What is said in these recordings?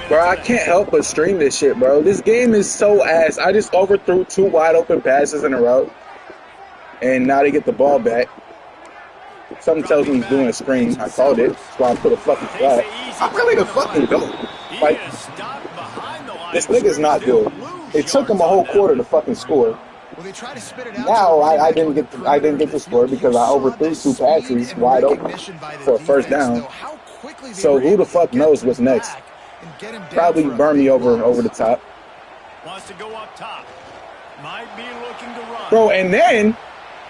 Bro, I can't help but stream this shit, bro. This game is so ass. I just overthrew 2 wide open passes in a row. And now they get the ball back. Something tells me he's doing a screen. I called it. That's why I put a fucking flag. I'm really the fucking goat. Like, this nigga's not good. It took him a whole quarter to fucking score. Now I didn't get the score because I overthrew 2 passes wide open for a first down. So who the fuck knows what's next? Probably burn me over the top. Wants to go up top. Might be looking to run. Bro, and then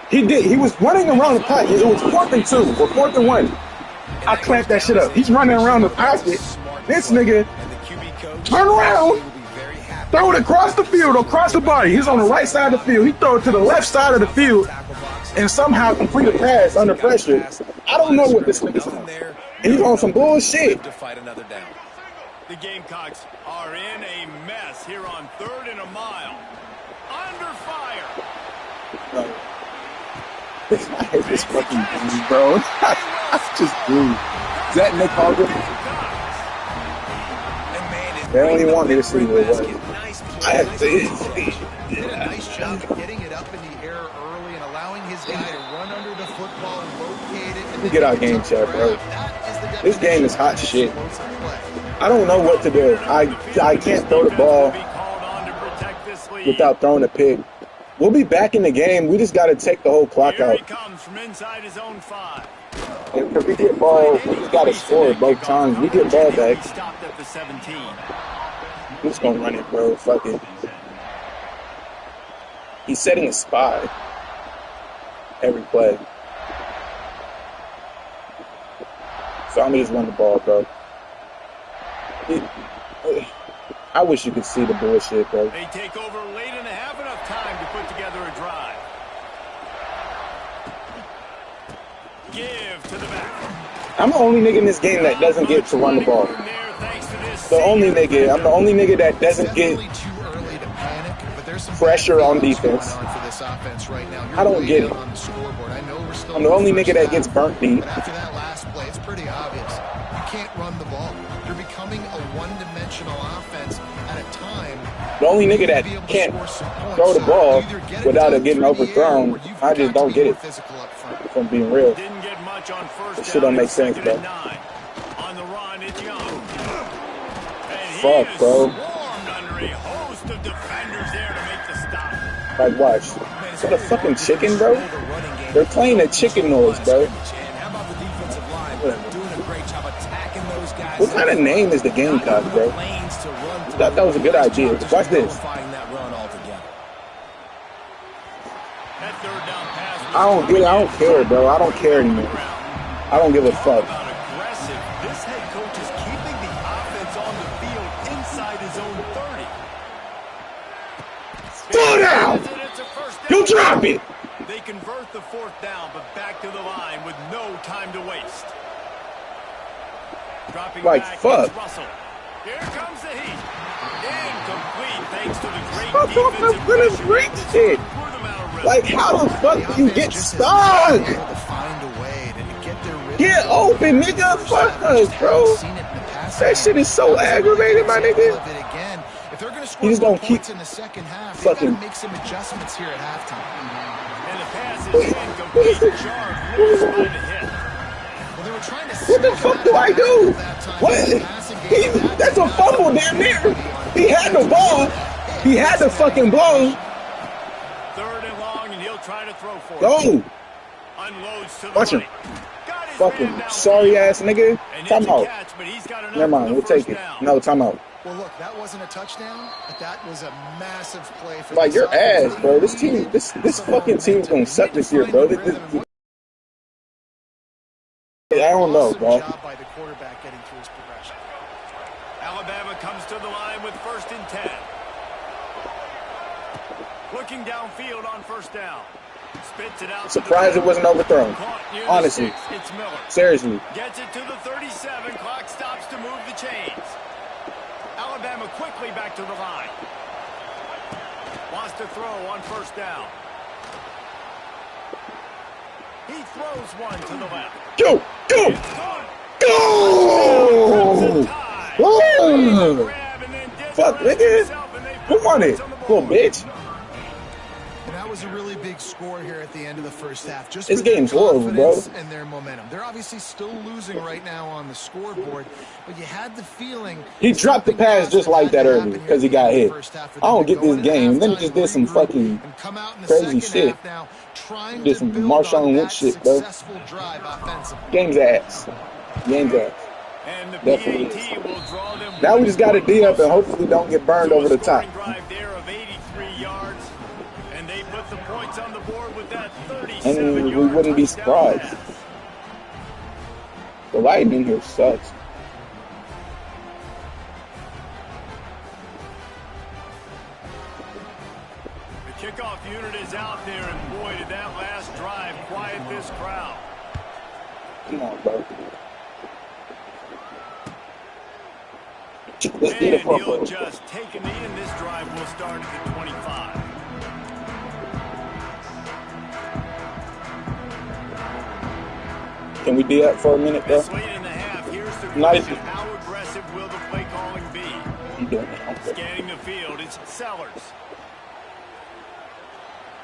he was running around the pocket. It was 4th and 2 or 4th and 1. I clamped that shit up. He's running around the pocket. This nigga turn around, throw it across the field, across the body. He's on the right side of the field. He throw it to the left side of the field and somehow complete a pass under pressure. I don't know what this nigga's on. And he's on some bullshit. The Gamecocks are in a mess here on 3rd and a mile. Under fire. I hate this fucking game, bro. I just do. Is that Nick Hogan? They don't even want me to see what it was. I have to did a nice job of getting it up in the air early and allowing his guy to run under the football and rotate it. Let me get our game chat, bro. This game is hot shit. I don't know what to do. I can't throw the ball without throwing a pick. We'll be back in the game. We just got to take the whole clock out. If we get ball, we just got to score both times. We get ball back. I'm just going to run it, bro. Fuck it. He's setting a spy every play. So I'm going to just run the ball, bro. I wish you could see the bullshit, bro. They take over late and have enough time to put together a drive. Give to the back. I'm the only nigga in this game that doesn't get to run the ball. The only nigga. I'm the only nigga that doesn't get pressure on defense. I don't get it. I'm the only nigga that gets burnt deep. After that last play, it's pretty obvious. You can't run the ball. You're becoming a one-dimensional offense at a time. The only nigga that can't throw the ball without it getting overthrown, I just don't get it. If I'm being real. This shit don't make sense, bro. Fuck, bro. Like, watch. Is that a fucking chicken, bro? They're playing a chicken noise, bro. What kind of name is the Gamecock, bro? I thought that was a good idea. Watch this. I don't get it. I don't care, bro. I don't care anymore. I don't give a fuck. This head coach is keeping the offense on the field inside his own 30. Slow down! You drop it! They convert the 4th down, but back to the line with no time to waste. Dropping like, back, fuck. Russell. Here comes the heat. Incomplete thanks to the great defensive shit. Like, how the fuck do you get stuck? Get open, nigga. Fuck us, bro. That shit is so aggravating, my nigga. He's gonna keep fucking make some adjustments here at halftime. And the pass is incomplete. What the fuck do I do? What? That's a fumble damn near. He had the ball. He had the fucking ball. 3rd and long, and he'll try to throw for it. Go. Unloads to the Watch him. right. Fucking sorry ass nigga. Time out. Never mind. We'll take it. No, time out. Well, look, that wasn't a touchdown, but that was a massive play for like your ass, bro. This team, this fucking team's gonna suck this year, bro. I don't know, bro. By the quarterback getting through his progression. Alabama comes to the line with 1st and 10. Looking downfield on 1st down. Spits it out. Surprised it wasn't overthrown. Honestly. It's Miller. Seriously. Gets it to the 37. Clock stops to move the chains. Alabama quickly back to the line. Wants to throw on 1st down. He throws one to the left. Go! Go! Go! Woo! grab and then did Fuck, the rest nigga. himself, and they Who put won points it? on the Little board. bitch. And that was a really big score here at the end of the first half. Just This for their game's horrible, bro. confidence and their momentum. They're obviously still losing right now on the scoreboard, but you had the feeling He dropped the pass just like that earlier because he got hit. I don't get this game. And then he just did some fucking crazy shit. Did some Marshawn Lynch shit, bro. Game's ass. Game's ass. And the Definitely PAT will draw them. Now we just got to D up and hopefully don't get burned over the top. Drive there of 83 yards, and they put the points on the board with that And we wouldn't be surprised. The lighting in here sucks. The kickoff unit is out there, and boy, did that last drive quiet this crowd. Come on, bro. Let's get it, And he'll bro. just take a knee, and this drive will start at the 25. Can we D up for a minute, bro? This late in the half, here's the Nice. question. How aggressive will the play calling be? I'm doing it. Okay. Scanning the field, it's Sellers.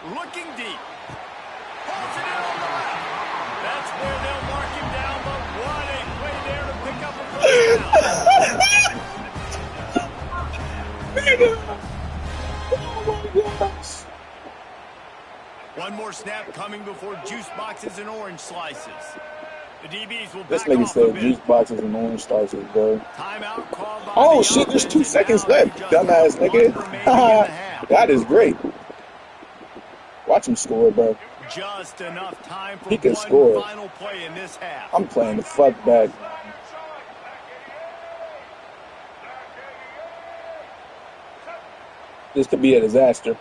Looking deep. Pulls it in on the left. That's where they'll mark him down, but what a play there to pick up a first down. Oh my gosh. One more snap coming before juice boxes and orange slices. The DBs will This back nigga off a said bit. juice boxes and orange slices, bro. Timeout called by Oh the shit, there's offense, 2 and seconds now left, just dumbass one nigga. remaining in the half. That is great. Watch him score, bro. Just enough time for He can one score. final play in this half. I'm playing the fuck back. This could be a disaster.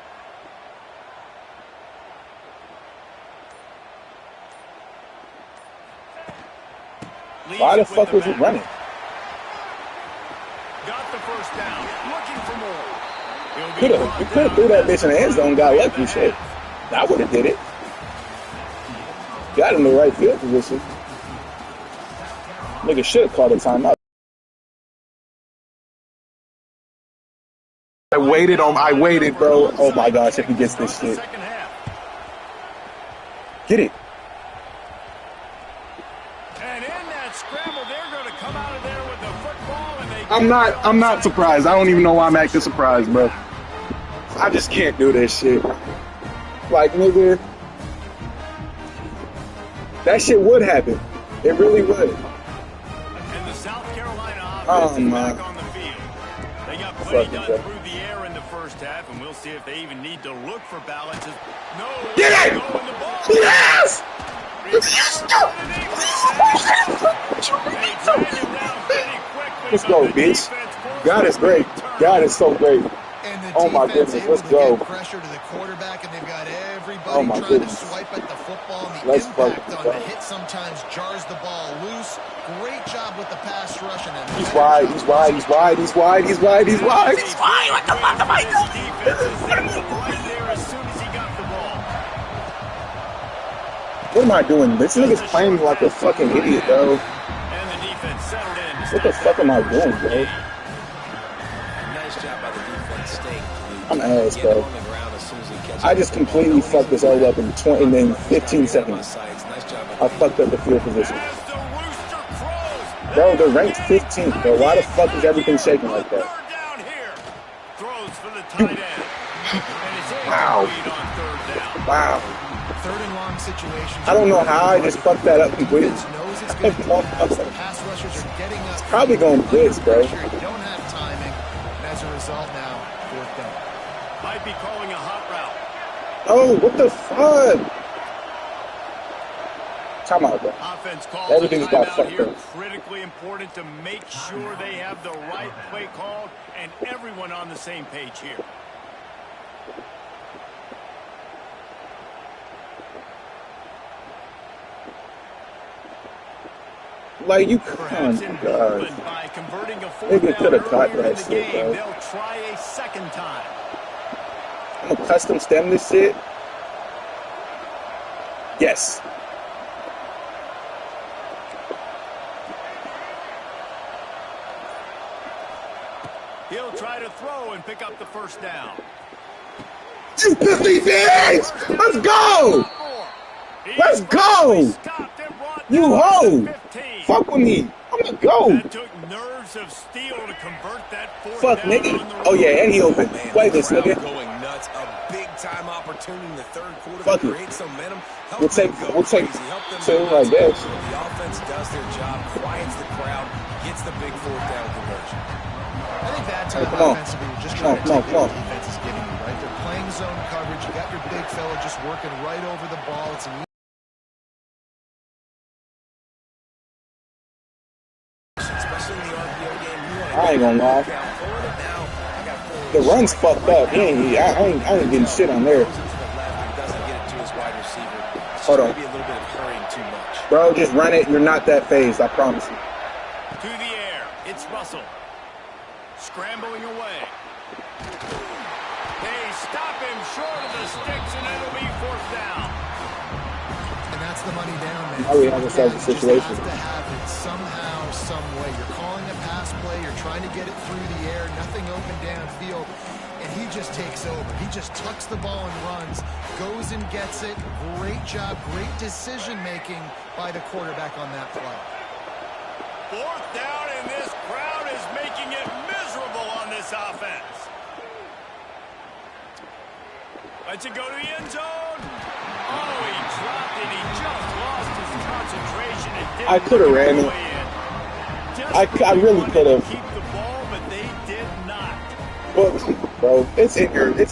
Why the fuck was it running? Got the first down. Looking for more. He'll be Could brought have down threw that bitch in the end at zone, got lucky shit. I would have did it. Got in the right field position. Nigga should have called a timeout. I waited, bro. Oh my gosh, if he gets this shit. Second half. Get it. And in that scramble, they're going to come out of there with the football, and they I'm not surprised. I don't even know why I'm acting surprised, bro. I just can't do this shit. Like, nigga, that shit would happen. It really would. And the South Carolina Oh, offense is man. back on the field. They got plenty Fucking done bro. through the air in the first half, and we'll see if they even need to look for balance. No, Get it! go in the ball. Yes! Let's go, bitch. God is great. God is so great. And the Oh my defense goodness, able let's to go. get pressure to the quarterback, and they've got everybody Oh my trying goodness. to swipe at the football. And the Let's impact fucking on go. the hit sometimes jars the ball loose. Great job with the pass rush. And He's wide, he's wide, he's wide, he's wide, he's wide, he's wide, he's wide. What the fuck am I doing? Right there as soon as he got the ball. What am I doing? This nigga's playing like a fucking idiot, bro. And the defense settled in. What the fuck am I doing, bro? Nice job by the defense staying clean. I'm ass, Get bro. him on the ground as soon as he catches I just the ball. completely fucked this all up in 20 and then 15 On seconds. sides. Nice job by I the fucked up the field position. As the rooster crows. Bro, they're ranked 15th, bro. Why the fuck is everything shaking like that? Third down here. Throws for the tight end. And it's Wow. incomplete on third down. Wow. third and long situations. I don't know how I just fucked that up completely. Defense knows it's good. Pass rushers are getting up. Probably going blitz, bro. Pressure, you don't have timing. And as a result now, fourth down. Might be calling a hot route. Oh, what the fuck? Time out, bro. Offense calls Everything's a got timeout fucked here. up. Critically important to make sure they have the right play called and everyone on the same page here. Like, you Perhaps can't, emboldened God. by converting a fourth Nigga down coulda caught earlier in that the shit, game. bro. They'll try a second time. I'm gonna custom stem this shit. Yes. He'll try to throw and pick up the first down. You pussy bitch! Let's go! Let's go! You hoe! Fuck with me. I'm gonna go. That took nerves of steel to convert that fourth Fuck, down nigga. on the Oh, yeah, and he Oh, open. man, Play the this, crowd nigga. going nuts. A big-time opportunity in the third quarter Fuck to it. create some momentum. Help We'll them take go two, crazy. Help them I go nuts. guess. The offense does their job, quiets the crowd, gets the big fourth down conversion. I think that time Come on. offensively, you're just Come on, trying to come on, take what the defense is giving you, right? They're playing zone coverage. You got your big fella just working right over the ball. It's an Especially in the RPO game, you want to I ain't gonna lie. count forward it now. I got forward. The run's fucked up. I ain't getting shit on there. Goes into the left and doesn't get it to his wide receiver. It's Hold just on. maybe a little bit of hurrying too much. Bro, just run it. You're not that phased. I promise you. To the air. It's Russell. Scrambling away. They stop him short of the sticks, and it'll be fourth down. And that's the money down, man. Now we have ourselves a You just situation. have to have it somehow, some way. You're calling a pass play. You're trying to get it through the air. Nothing open downfield. And he just takes over. He just tucks the ball and runs. Goes and gets it. Great job. Great decision-making by the quarterback on that play. Fourth down, and this crowd is making it miserable on this offense. Lets it go to the end zone. Oh, he dropped it. He just lost his concentration and didn't I coulda bring ran the it. play in. Just I really wanted coulda. to keep the ball, but they did not. But, bro, it's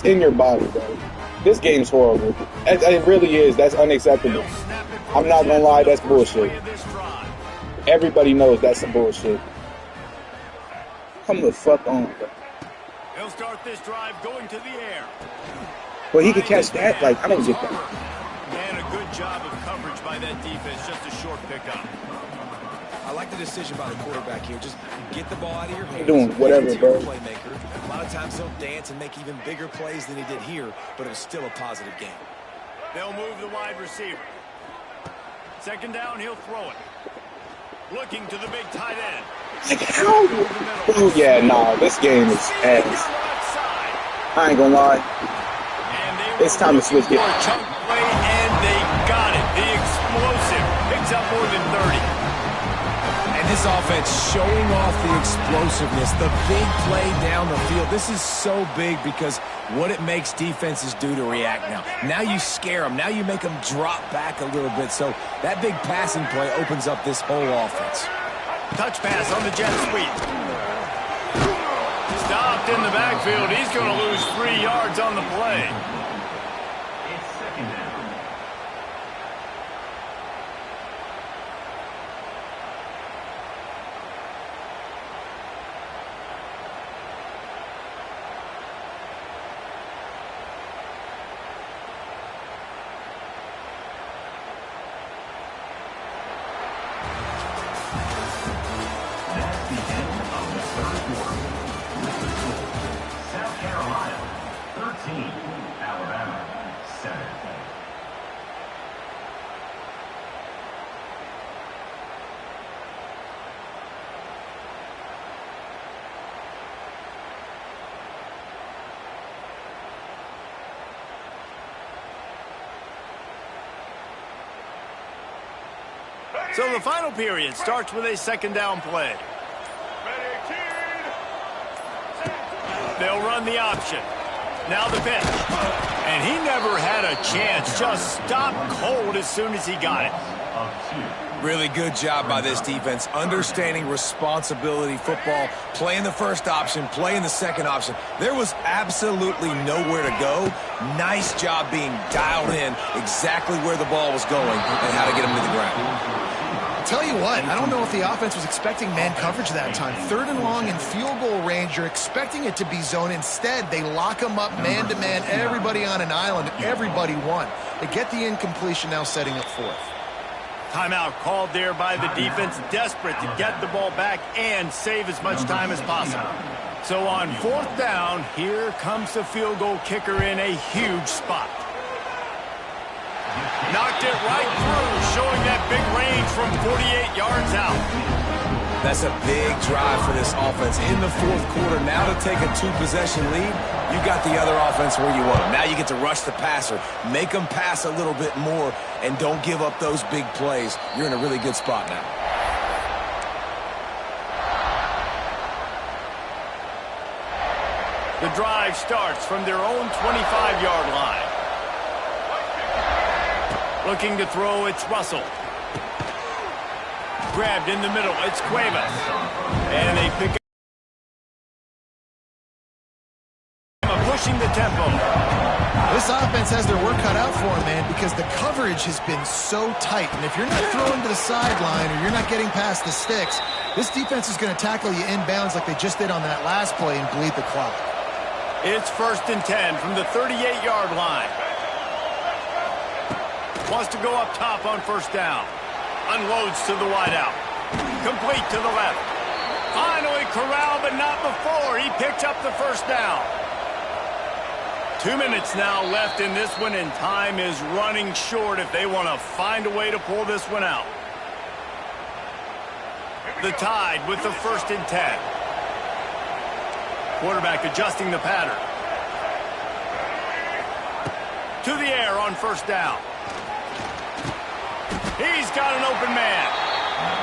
in your body, bro. This game's horrible. It really is. That's unacceptable. They'll snap it for I'm not gonna lie, that's the first bullshit. play of this drive. Everybody knows that's some bullshit. Come the fuck on, bro. He'll start this drive going to the air. But he could catch that? Like, I don't get that. Man, a good job of coverage by that defense. Just a short pickup. I like the decision by the quarterback here. Just get the ball out of your hands. Doing whatever, Get to your bro. Playmaker. A lot of times he'll dance and make even bigger plays than he did here, but it was still a positive game. They'll move the wide receiver. Second down, he'll throw it. Looking to the big tight end. Like, how? Oh, yeah, nah, this game is ass. Left side. I ain't gonna lie. And they It's time to switch for gears. a chunk play, and they got it. The explosive picks up more than 30. And this offense showing off the explosiveness, the big play down the field. This is so big because what it makes defenses do to react now. Now you scare them. Now you make them drop back a little bit. So that big passing play opens up this whole offense. Touch pass on the jet sweep. Stopped in the backfield. He's going to lose 3 yards on the play. South Carolina, 13. Alabama, 7. So the final period starts with a second down play. They'll run the option. Now the pitch. And he never had a chance. Just stopped cold as soon as he got it. Really good job by this defense, understanding responsibility football, playing the first option, playing the second option. There was absolutely nowhere to go. Nice job being dialed in exactly where the ball was going and how to get him to the ground. Tell you what, I don't know if the offense was expecting man coverage that time. Third and long in field goal range, you're expecting it to be zone. Instead, they lock them up man-to-man, everybody on an island, everybody won. They get the incompletion, now setting up fourth. Timeout called there by the defense, desperate to get the ball back and save as much time as possible. So on fourth down, here comes the field goal kicker in a huge spot. Knocked it right through, showing that big range from 48 yards out. That's a big drive for this offense in the fourth quarter. Now to take a 2-possession lead, you got the other offense where you want them. Now you get to rush the passer, make them pass a little bit more, and don't give up those big plays. You're in a really good spot now. The drive starts from their own 25-yard line. Looking to throw, it's Russell. Grabbed in the middle, it's Cuevas. And they pick up, pushing the tempo. This offense has their work cut out for them, man, because the coverage has been so tight. And if you're not throwing to the sideline or you're not getting past the sticks, this defense is going to tackle you inbounds like they just did on that last play and bleed the clock. It's 1st and 10 from the 38-yard line. Wants to go up top on 1st down. Unloads to the wideout. Complete to the left. Finally corralled, but not before. He picks up the 1st down. 2 minutes now left in this one, and time is running short if they want to find a way to pull this one out. The Tide with the 1st and 10. Quarterback adjusting the pattern. To the air on 1st down. He's got an open man.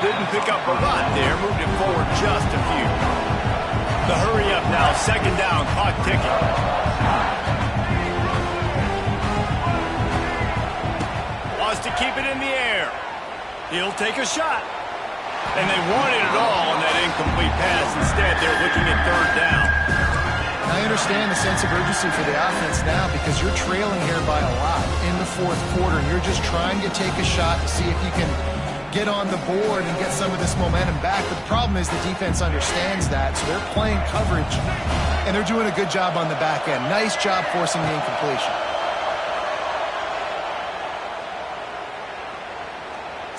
Didn't pick up a lot there. Moved it forward just a few. The hurry up now. 2nd down. Clock ticking. Wants to keep it in the air. He'll take a shot. And they wanted it all on that incomplete pass. Instead, they're looking at 3rd down. I understand the sense of urgency for the offense now because you're trailing here by a lot in the fourth quarter, and you're just trying to take a shot to see if you can get on the board and get some of this momentum back. But the problem is the defense understands that, so they're playing coverage, and they're doing a good job on the back end. Nice job forcing the incompletion.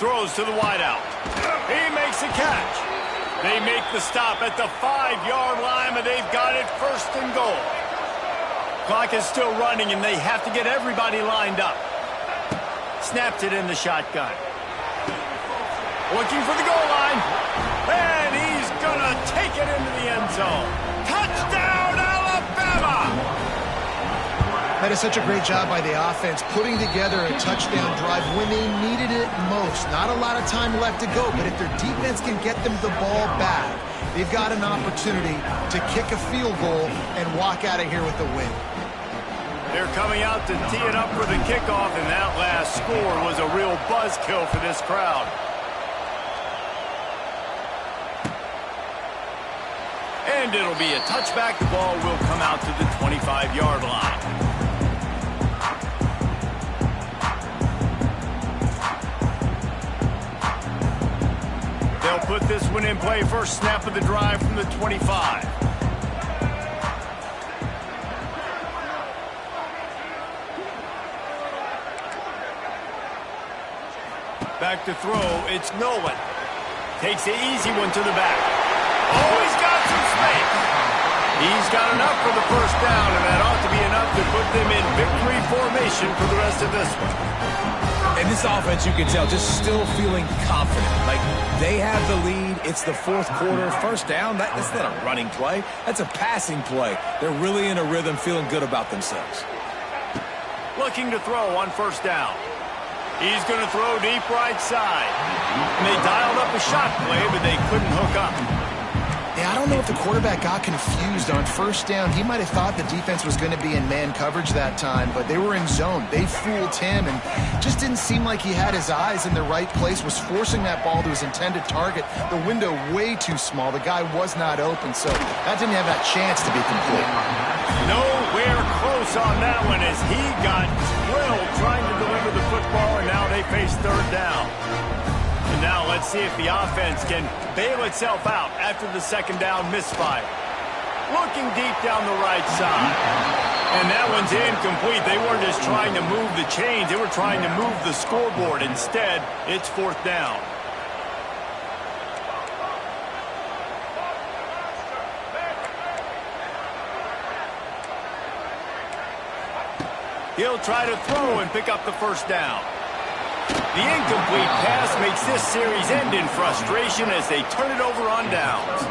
Throws to the wideout. He makes a catch. They make the stop at the 5-yard line, but they've got it 1st and goal. Clock is still running, and they have to get everybody lined up. Snaps it in the shotgun. Looking for the goal line. And he's going to take it into the end zone. Touchdown, Alabama! That is such a great job by the offense, putting together a touchdown drive when they needed it most. Not a lot of time left to go, but if their defense can get them the ball back, they've got an opportunity to kick a field goal and walk out of here with a win. They're coming out to tee it up for the kickoff, and that last score was a real buzzkill for this crowd. And it'll be a touchback. The ball will come out to the 25-yard line. They'll put this one in play. First snap of the drive from the 25. Back to throw, it's Nolan. Takes the easy one to the back. Oh, he's got some space. He's got enough for the 1st down, and that ought to be enough to put them in victory formation for the rest of this one. And this offense, you can tell, just still feeling confident. Like, they have the lead. It's the fourth quarter. 1st down, that's not a running play. That's a passing play. They're really in a rhythm, feeling good about themselves. Looking to throw on 1st down. He's going to throw deep right side. And they dialed up a shot play, but they couldn't hook up. Yeah, I don't know if the quarterback got confused on 1st down. He might have thought the defense was going to be in man coverage that time, but they were in zone. They fooled him and just didn't seem like he had his eyes in the right place, was forcing that ball to his intended target. The window way too small. The guy was not open, so that didn't have that chance to be complete. Nowhere close on that one as he got drilled trying to deliver the football, and now they face 3rd down. And now let's see if the offense can bail itself out after the 2nd down misfire. Looking deep down the right side. And that one's incomplete. They weren't just trying to move the chains. They were trying to move the scoreboard. Instead, it's 4th down. He'll try to throw and pick up the 1st down. The incomplete pass makes this series end in frustration as they turn it over on downs.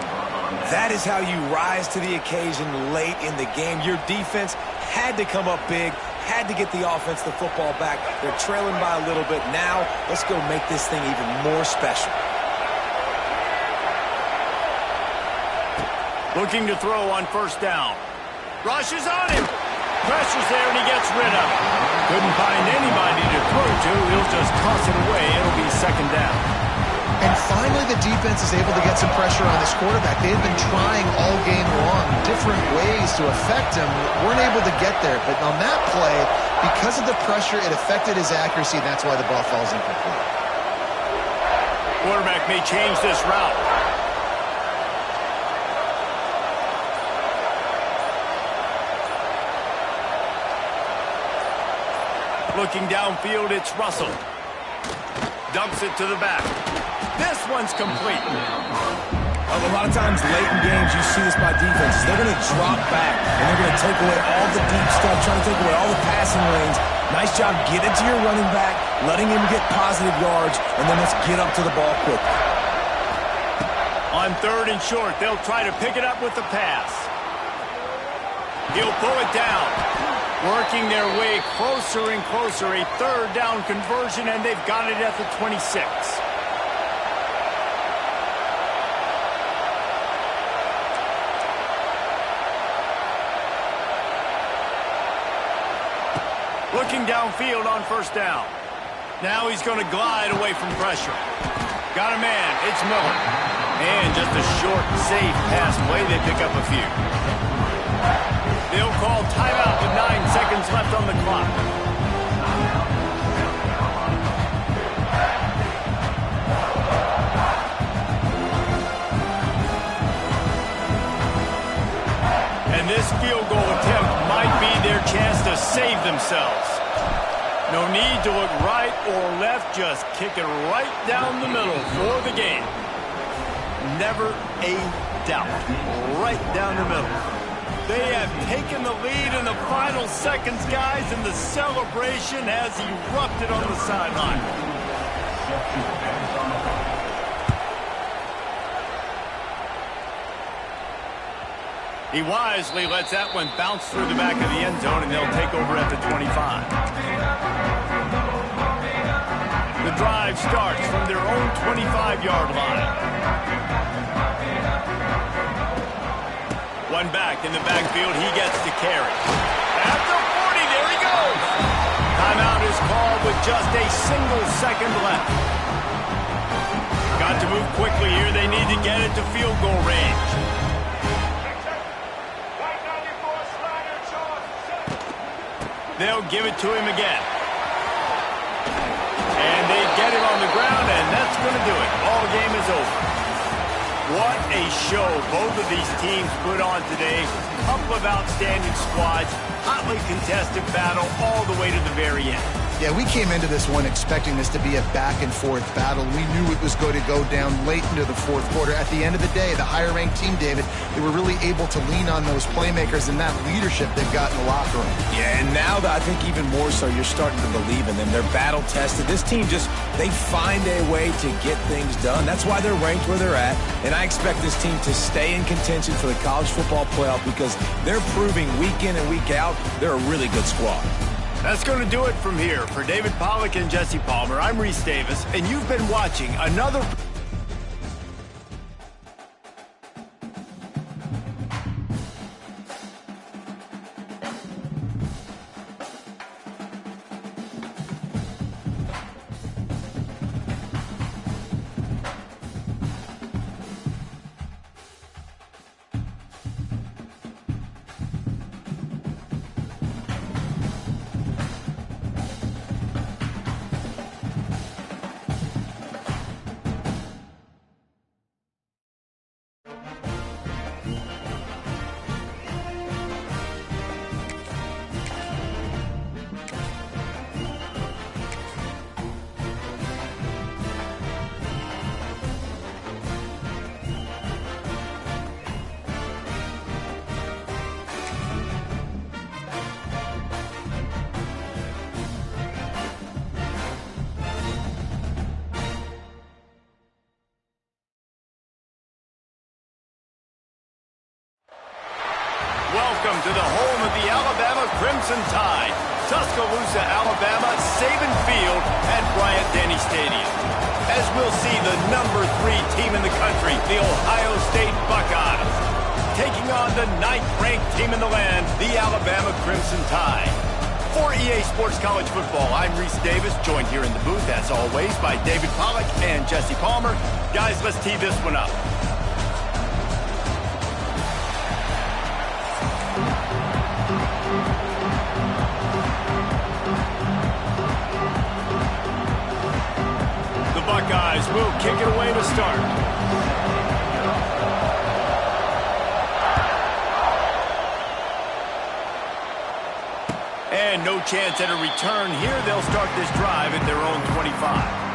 That is how you rise to the occasion late in the game. Your defense had to come up big, had to get the offense the football back. They're trailing by a little bit. Now, let's go make this thing even more special. Looking to throw on first down. Rushes on him. Pressure's there, and he gets rid of it. Couldn't find anybody to throw to. He'll just toss it away. It'll be second down. And finally, the defense is able to get some pressure on this quarterback. They had been trying all game long, different ways to affect him. Weren't able to get there. But on that play, because of the pressure, it affected his accuracy, and that's why the ball falls incomplete. Quarterback may change this route. Looking downfield, it's Russell. Dumps it to the back. This one's complete. A lot of times late in games, you see this by defenses. They're going to drop back, and they're going to take away all the deep stuff, trying to take away all the passing lanes. Nice job getting to your running back, letting him get positive yards, and then let's get up to the ball quickly. On third and short, they'll try to pick it up with the pass. He'll pull it down. Working their way closer and closer. A third down conversion, and they've got it at the 26. Looking downfield on first down. Now he's going to glide away from pressure. Got a man. It's Miller. And just a short, safe pass play. They pick up a few. They'll call timeout with 9 seconds left on the clock. And this field goal attempt might be their chance to save themselves. No need to look right or left, just kick it right down the middle for the game. Never a doubt. Right down the middle. They have taken the lead in the final seconds, guys, and the celebration has erupted on the sideline. He wisely lets that one bounce through the back of the end zone, and they'll take over at the 25. The drive starts from their own 25-yard line. One back in the backfield, he gets to carry. At the 40, there he goes. Timeout is called with just a single second left. Got to move quickly here. They need to get it to field goal range. They'll give it to him again. And they get him on the ground, and that's going to do it. Ball game is over. What a show both of these teams put on today. Couple of outstanding squads, hotly contested battle all the way to the very end. Yeah, we came into this one expecting this to be a back-and-forth battle. We knew it was going to go down late into the fourth quarter. At the end of the day, the higher-ranked team, David, they were really able to lean on those playmakers and that leadership they've got in the locker room. Yeah, and now I think even more so, you're starting to believe in them. They're battle-tested. This team they find a way to get things done. That's why they're ranked where they're at. And I expect this team to stay in contention for the college football playoff because they're proving week in and week out they're a really good squad. That's going to do it from here. For David Pollack and Jesse Palmer, I'm Reese Davis, and you've been watching another... welcome to the home of the Alabama Crimson Tide, Tuscaloosa, Alabama, Saban Field at Bryant-Denny Stadium. As we'll see the number 3 team in the country, the Ohio State Buckeyes, taking on the 9th-ranked team in the land, the Alabama Crimson Tide. For EA Sports College Football, I'm Reese Davis, joined here in the booth, as always, by David Pollack and Jesse Palmer. Guys, let's tee this one up. The Buckeyes will kick it away to start. And no chance at a return here. They'll start this drive at their own 25.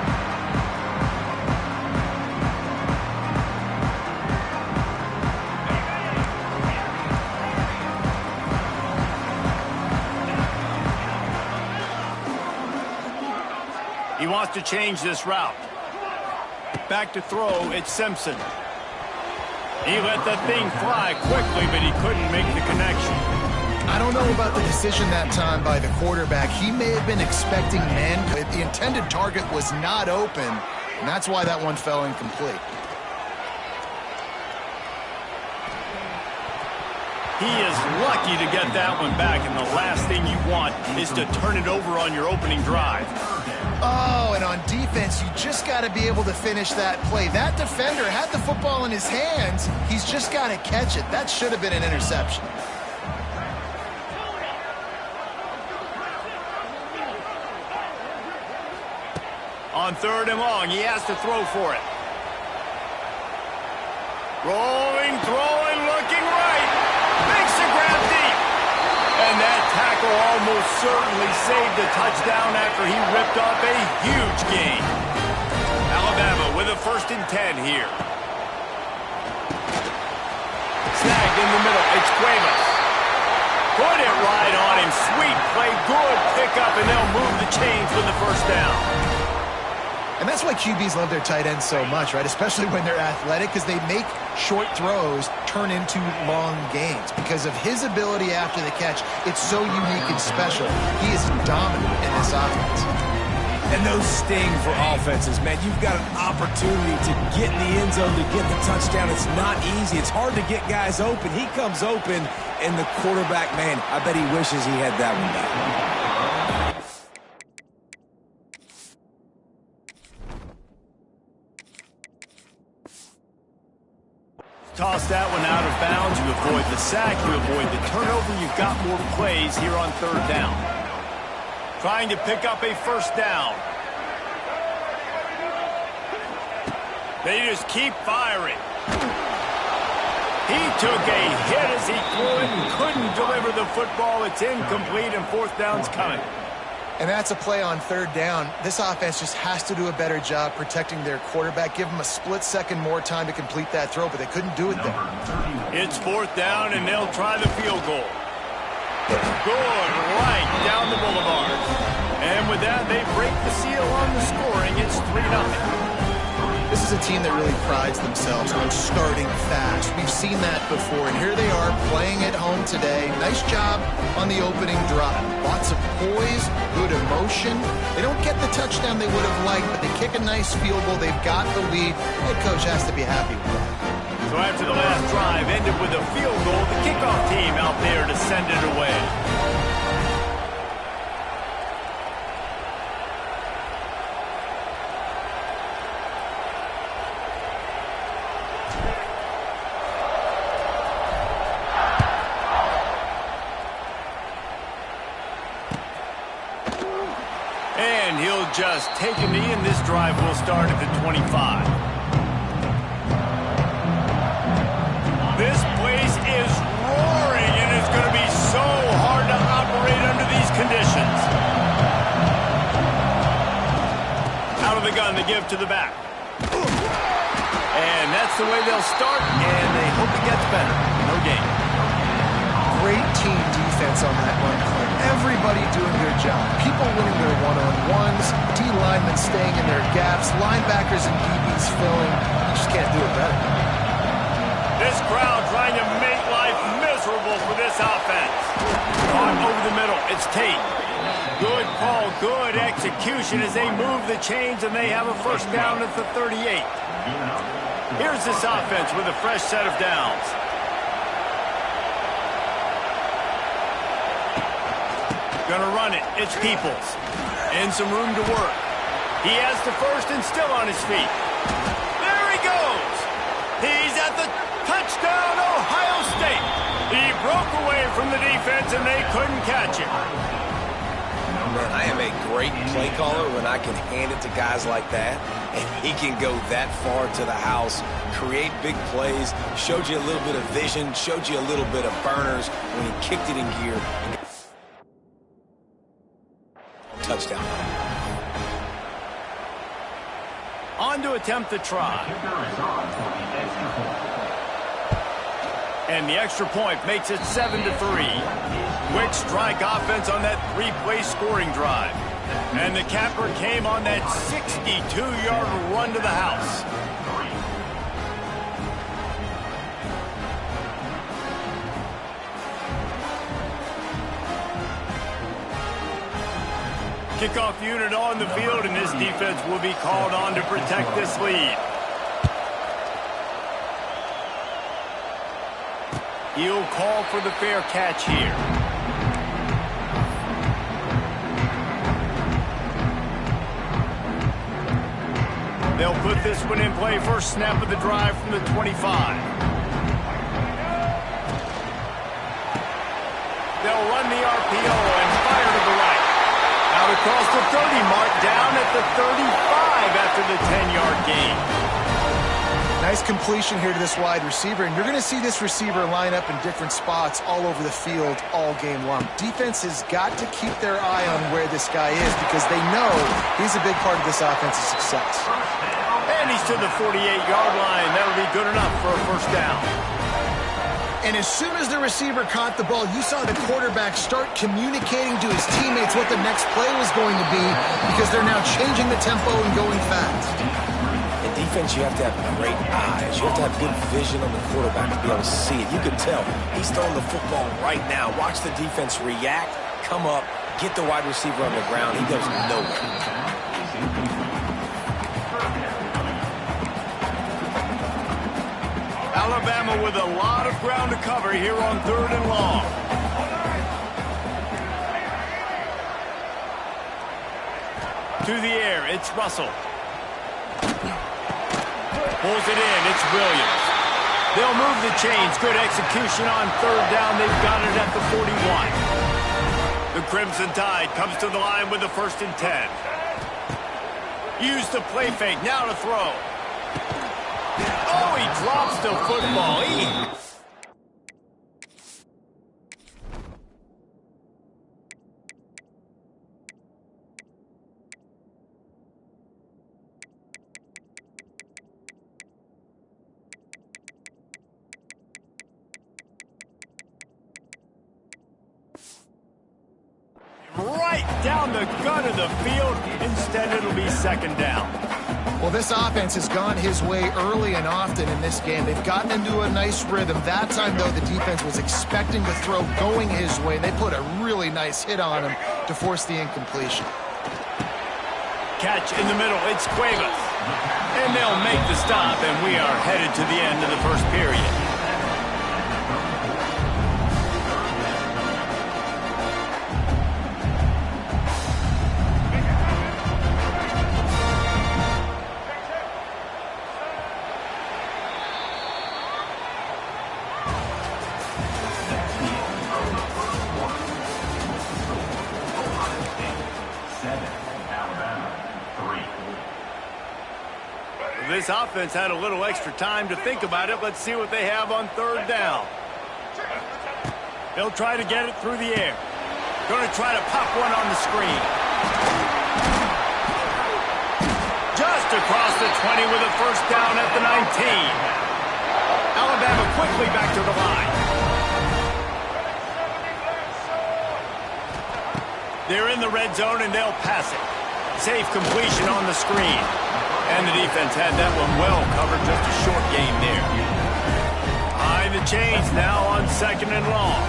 He wants to change this route. Back to throw, it's Simpson. He let that thing fly quickly, but he couldn't make the connection. I don't know about the decision that time by the quarterback. He may have been expecting man. The intended target was not open, and that's why that one fell incomplete. He is lucky to get that one back, and the last thing you want is to turn it over on your opening drive. Oh, and on defense, you just got to be able to finish that play. That defender had the football in his hands. He's just got to catch it. That should have been an interception. On 3rd and long, he has to throw for it. Rolling, throwing, looking right. Makes the grab deep. And that tackle almost certainly saved the touchdown after he ripped off a huge gain. Alabama with a 1st and 10 here. Snagged in the middle. It's Cuevas. Put it right on him. Sweet play. Good pickup, and they'll move the chains with the 1st down. And that's why QBs love their tight ends so much, right? Especially when they're athletic, because they make short throws turn into long gains. Because of his ability after the catch, it's so unique and special. He is dominant in this offense. And those sting for offenses, man. You've got an opportunity to get in the end zone, to get the touchdown. It's not easy. It's hard to get guys open. He comes open, and the quarterback, man, I bet he wishes he had that one back. Toss that one out of bounds. You avoid the sack. You avoid the turnover. You've got more plays here on 3rd down. Trying to pick up a 1st down. They just keep firing. He took a hit as he threw it and couldn't deliver the football. It's incomplete, and 4th down's coming. And that's a play on 3rd down. This offense just has to do a better job protecting their quarterback. Give them a split second more time to complete that throw, but they couldn't do it there. It's 4th down, and they'll try the field goal. Good, right down the boulevard. And with that, they break the seal on the scoring. It's 3-0. This is a team that really prides themselves on starting fast. We've seen that before, and here they are playing at home today. Nice job on the opening drive. Lots of poise, good emotion. They don't get the touchdown they would have liked, but they kick a nice field goal. They've got the lead. Head coach has to be happy with that. So after the last drive ended with a field goal, the kickoff team out there to send it away. And he'll just take a knee, and this drive will start at the 25. This place is roaring, and it's going to be so hard to operate under these conditions. Out of the gun, they give to the back. And that's the way they'll start, and they hope it gets better. No gain. Great team defense on that run play. Everybody doing their job. People winning their one-on-ones, D-linemen staying in their gaps, linebackers and DBs filling. You just can't do it better. This crowd trying to make life miserable for this offense. Caught over the middle. It's Tate. Good call, good execution as they move the chains, and they have a first down at the 38. Here's this offense with a fresh set of downs. Gonna run it. It's Peoples. And some room to work. He has the first and still on his feet. There he goes. He's at the touchdown, Ohio State. He broke away from the defense, and they couldn't catch him. Man, I am a great play caller when I can hand it to guys like that, and he can go that far to the house, create big plays, showed you a little bit of vision, showed you a little bit of burners when he kicked it in gear. Touchdown. On to attempt the try. And the extra point makes it 7-3. Quick strike offense on that three-play scoring drive. And the capper came on that 62-yard run to the house. Kickoff unit on the field, and this defense will be called on to protect this lead. He'll call for the fair catch here. They'll put this one in play. First snap of the drive from the 25. They'll run the RPO and fire to the right. Out across the 30 mark, down at the 35 after the 10-yard gain. Nice completion here to this wide receiver, and you're going to see this receiver line up in different spots all over the field all game long. Defense has got to keep their eye on where this guy is because they know he's a big part of this offense's success. And he's to the 48-yard line. That'll be good enough for a first down. And as soon as the receiver caught the ball, you saw the quarterback start communicating to his teammates what the next play was going to be because they're now changing the tempo and going fast. In defense, you have to have great eyes. You have to have good vision on the quarterback to be able to see it. You can tell he's throwing the football right now. Watch the defense react, come up, get the wide receiver on the ground. He goes nowhere. Alabama with a lot of ground to cover here on 3rd and long. To the air, it's Russell. Pulls it in, it's Williams. They'll move the chains. Good execution on 3rd down. They've got it at the 41. The Crimson Tide comes to the line with the 1st and 10. Use the play fake, now to throw. Oh, he drops the football. Right down the gut of the field. Instead, it'll be 2nd down. Well, this offense has gone his way early and often in this game. They've gotten into a nice rhythm. That time, though, the defense was expecting the throw going his way. They put a really nice hit on him to force the incompletion. Catch in the middle. It's Cuevas. And they'll make the stop, and we are headed to the end of the first period. This offense had a little extra time to think about it. Let's see what they have on 3rd down. They'll try to get it through the air. Going to try to pop one on the screen. Just across the 20 with a first down at the 19. Alabama quickly back to the line. They're in the red zone and they'll pass it. Safe completion on the screen. And the defense had that one well covered, just a short game there. chains now on 2nd and long.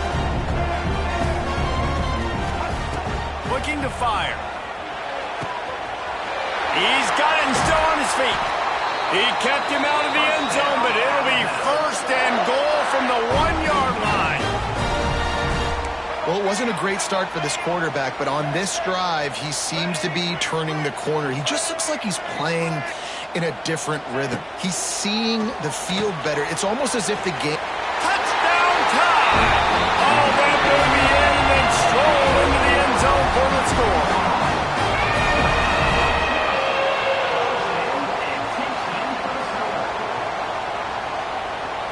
Looking to fire. He's got it and still on his feet. He kept him out of the end zone, but it'll be 1st and goal from the 1-yard line. Well, it wasn't a great start for this quarterback, but on this drive, he seems to be turning the corner. He just looks like he's playing in a different rhythm. He's seeing the field better. It's almost as if the game... Touchdown time! Oh, that baby in and then stroll into the end zone for the score.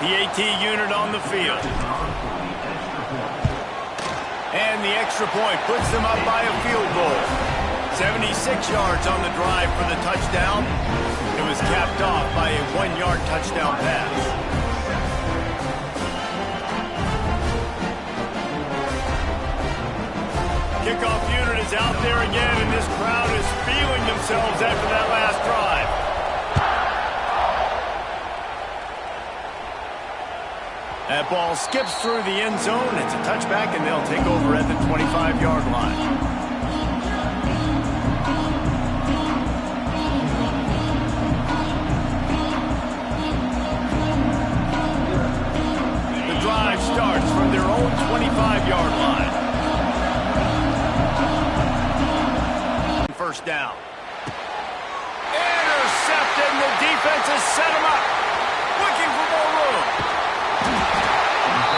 The AT unit on the field. And the extra point puts them up by a field goal. 76 yards on the drive for the touchdown. It was capped off by a 1-yard touchdown pass. Kickoff unit is out there again, and this crowd is feeling themselves after that last drive. That ball skips through the end zone. It's a touchback, and they'll take over at the 25-yard line. The drive starts from their own 25-yard line. 1st down. Intercepted, and the defense has set him up. Looking for more room.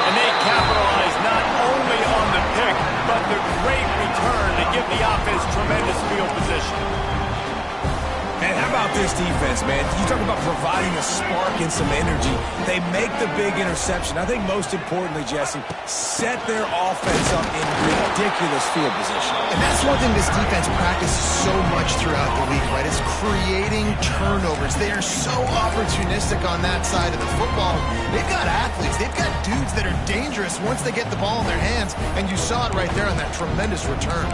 And they capitalize not only on the pick, but the great return to give the offense tremendous field position. And how about this defense, man? You talk about providing a spark and some energy. They make the big interception. I think most importantly, Jesse, set their offense up in ridiculous field position. And that's one thing this defense practices so much throughout the week, right? It's creating turnovers. They are so opportunistic on that side of the football. They've got athletes. They've got dudes that are dangerous once they get the ball in their hands, and you saw it right there on that tremendous return.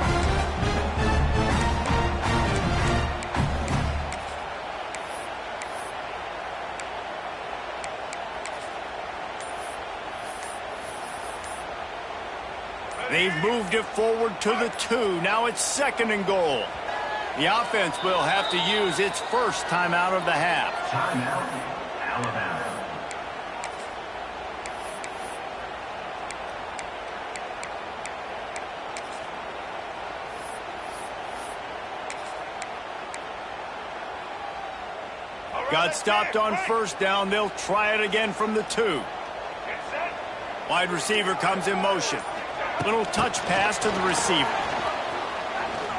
They've moved it forward to the 2. Now it's 2nd and goal. The offense will have to use its first timeout of the half. Timeout, Alabama. Got stopped on 1st down. They'll try it again from the 2. Wide receiver comes in motion. Little touch pass to the receiver.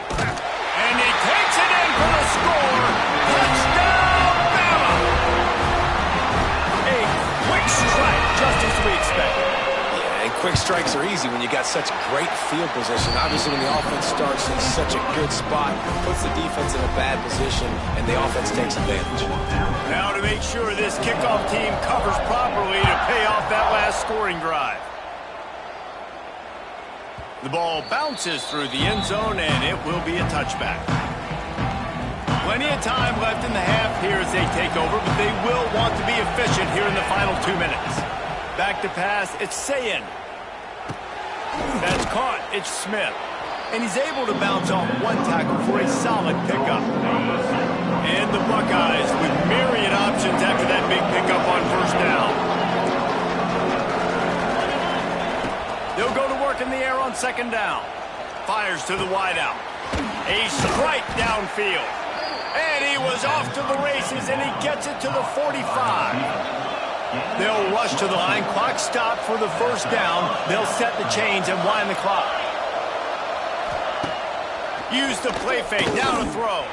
And he takes it in for the score. Touchdown, Bama! A quick strike, just as we expected. Yeah, and quick strikes are easy when you got such great field position. Obviously, when the offense starts in such a good spot, puts the defense in a bad position, and the offense takes advantage. Now to make sure this kickoff team covers properly to pay off that last scoring drive. The ball bounces through the end zone, and it will be a touchback. Plenty of time left in the half here as they take over, but they will want to be efficient here in the final 2 minutes. Back to pass, it's Sayin. That's caught, it's Smith. And he's able to bounce off one tackle for a solid pickup. And the Buckeyes with myriad options after that big pickup on 1st down. They'll go to work in the air on 2nd down. Fires to the wideout. A strike downfield. And he was off to the races, and he gets it to the 45. They'll rush to the line. Clock stopped for the 1st down. They'll set the chains and wind the clock. Use the play fake. Now to throw.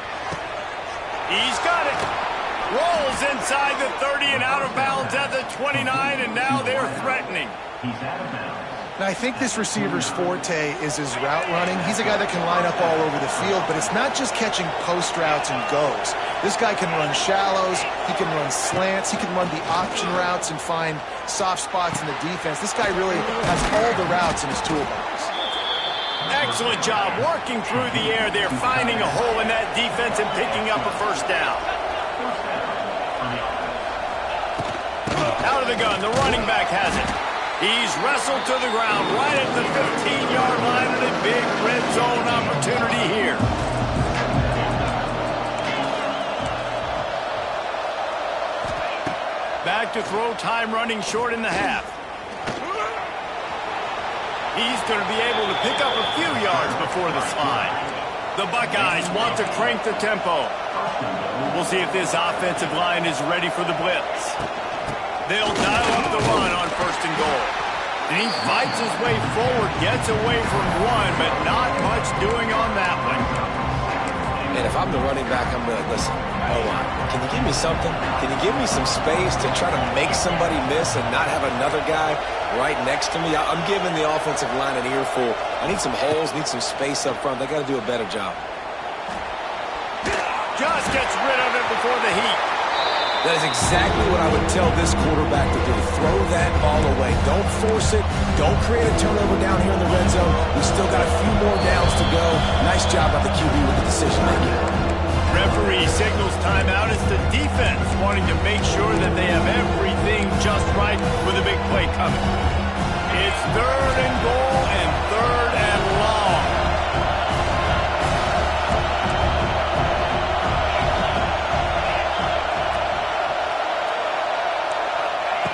He's got it. Rolls inside the 30 and out of bounds at the 29, and now they're threatening. He's out of bounds. Now, I think this receiver's forte is his route running. He's a guy that can line up all over the field, but it's not just catching post routes and goes. This guy can run shallows, he can run slants, he can run the option routes and find soft spots in the defense. This guy really has all the routes in his toolbox. Excellent job working through the air there, finding a hole in that defense and picking up a 1st down. Out of the gun, the running back has it. He's wrestled to the ground right at the 15-yard line, and a big red zone opportunity here. Back to throw, time running short in the half. He's going to be able to pick up a few yards before the slide. The Buckeyes want to crank the tempo. We'll see if this offensive line is ready for the blitz. They'll dial up the run on 1st and goal. And he fights his way forward, gets away from one, but not much doing on that one. And if I'm the running back, I'm going to, listen, hold on. Can you give me something? Can you give me some space to try to make somebody miss and not have another guy right next to me? I'm giving the offensive line an earful. I need some holes, need some space up front. They got to do a better job. Just gets rid of it before the heat. That is exactly what I would tell this quarterback to do. Throw that ball away. Don't force it. Don't create a turnover down here in the red zone. We've still got a few more downs to go. Nice job by the QB with the decision making. Referee signals timeout. It's the defense wanting to make sure that they have everything just right with a big play coming. It's 3rd and goal and 3rd and long.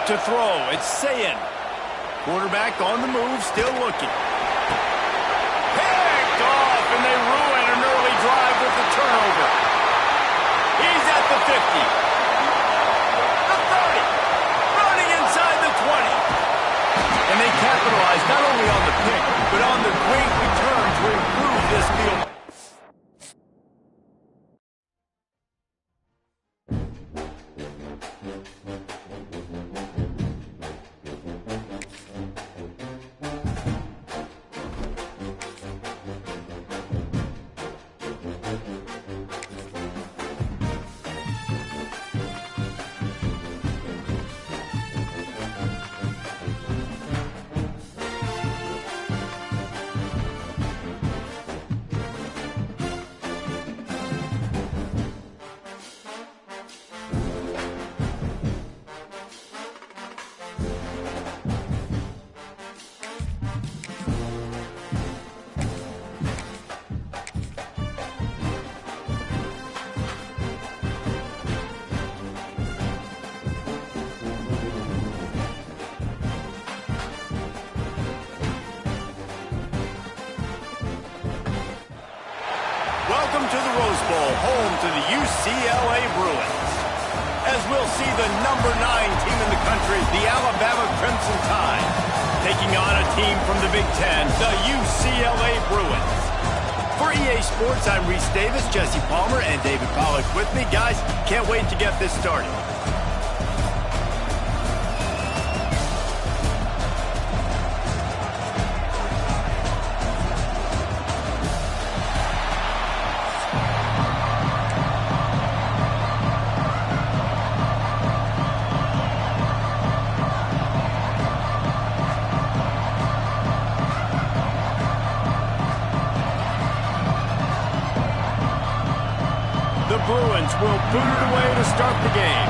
To throw, it's Sayin. Quarterback on the move, still looking. Picked off, and they ruin an early drive with the turnover. He's at the 50. The 30. Running inside the 20. And they capitalize not only on the pick, but on the great return to improve this field. Welcome to the Rose Bowl, home to the UCLA Bruins. As we'll see the number 9 team in the country, the Alabama Crimson Tide, taking on a team from the Big Ten, the UCLA Bruins. For EA Sports, I'm Reese Davis, Jesse Palmer, and David Pollack with me. Guys, can't wait to get this started. The Bruins will boot it away to start the game.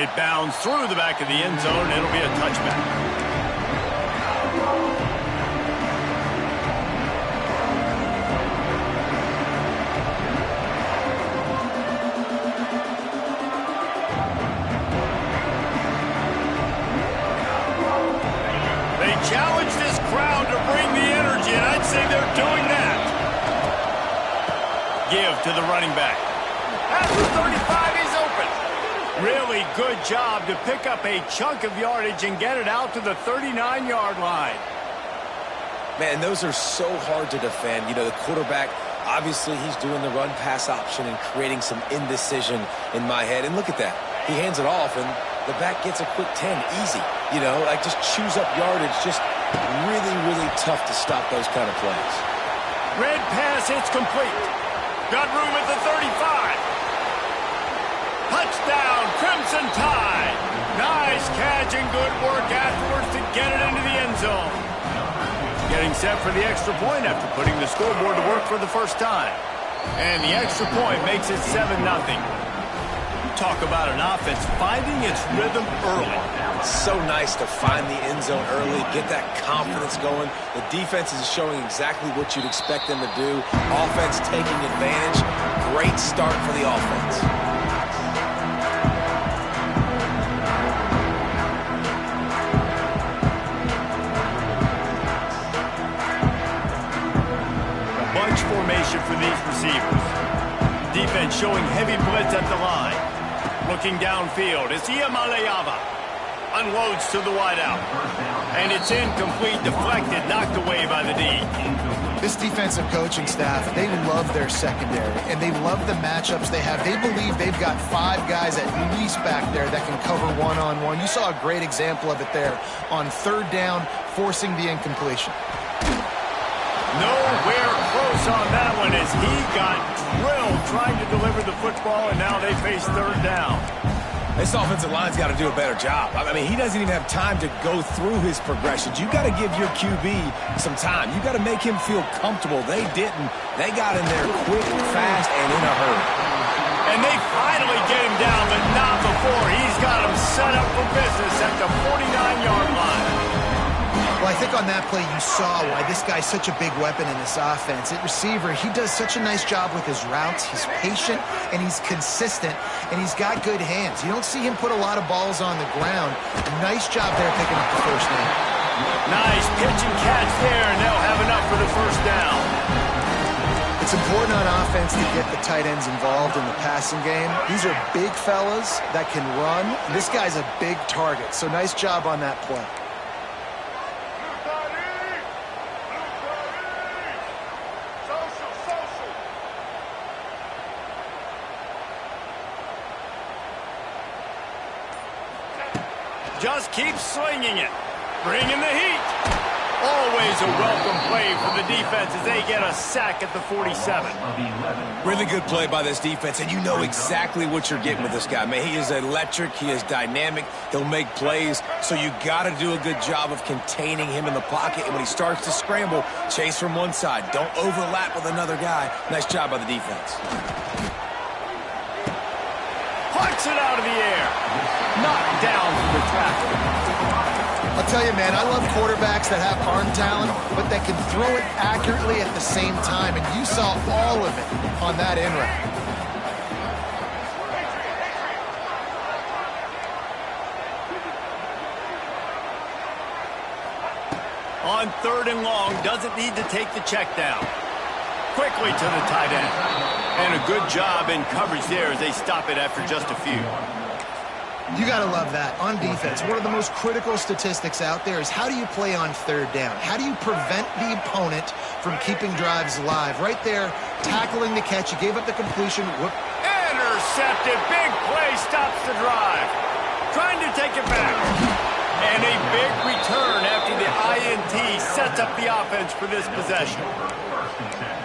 It bounds through the back of the end zone. It'll be a touchback. Challenge this crowd to bring the energy, and I'd say they're doing that. Give to the running back. At the 35, he's open. Really good job to pick up a chunk of yardage and get it out to the 39-yard line. Man, those are so hard to defend. You know, the quarterback, obviously he's doing the run-pass option and creating some indecision in my head. And look at that. He hands it off, and the back gets a quick 10, easy. You know, like just chews up yardage. Just really, really tough to stop those kind of plays. Red pass hits complete. Got room at the 35. Touchdown, Crimson Tide. Nice catch and good work afterwards to get it into the end zone. Getting set for the extra point after putting the scoreboard to work for the first time. And the extra point makes it 7-0. Talk about an offense finding its rhythm early. It's so nice to find the end zone early, get that confidence going. The defense is showing exactly what you'd expect them to do. Offense taking advantage. Great start for the offense. Bunch formation for these receivers. Defense showing heavy blitz at the line. Looking downfield as Iamaleava unloads to the wideout. And it's incomplete, deflected, knocked away by the D. This defensive coaching staff, they love their secondary, and they love the matchups they have. They believe they've got 5 guys at least back there that can cover one-on-one. You saw a great example of it there on 3rd down, forcing the incompletion. Nowhere close on that one as he got drilled trying to deliver the football, and now they face 3rd down. This offensive line's got to do a better job. I mean, he doesn't even have time to go through his progressions. You got to give your QB some time. You got to make him feel comfortable. They didn't. They got in there quick, fast, and in a hurry. And they finally get him down, but not before he's got him set up for business at the 49-yard line. Well, I think on that play you saw why this guy's such a big weapon in this offense. At receiver, he does such a nice job with his routes. He's patient, and he's consistent, and he's got good hands. You don't see him put a lot of balls on the ground. Nice job there picking up the first down. Nice pitch and catch there, and they'll have enough for the first down. It's important on offense to get the tight ends involved in the passing game. These are big fellas that can run. This guy's a big target, so nice job on that play. Just keep slinging it. Bringing the heat. Always a welcome play for the defense as they get a sack at the 47. Really good play by this defense, and you know exactly what you're getting with this guy. Man, he is electric. He is dynamic. He'll make plays, so you got to do a good job of containing him in the pocket. And when he starts to scramble, chase from one side. Don't overlap with another guy. Nice job by the defense. Punts it out of the air. Knocked down for the tackle. I'll tell you, man, I love quarterbacks that have arm talent, but that can throw it accurately at the same time, and you saw all of it on that in route. On 3rd and long, doesn't need to take the check down. Quickly to the tight end. And a good job in coverage there as they stop it after just a few. You got to love that. On defense, one of the most critical statistics out there is how do you play on 3rd down? How do you prevent the opponent from keeping drives alive? Right there, tackling the catch. You gave up the completion. Whoop. Intercepted. Big play stops the drive. Trying to take it back. And a big return after the INT sets up the offense for this possession.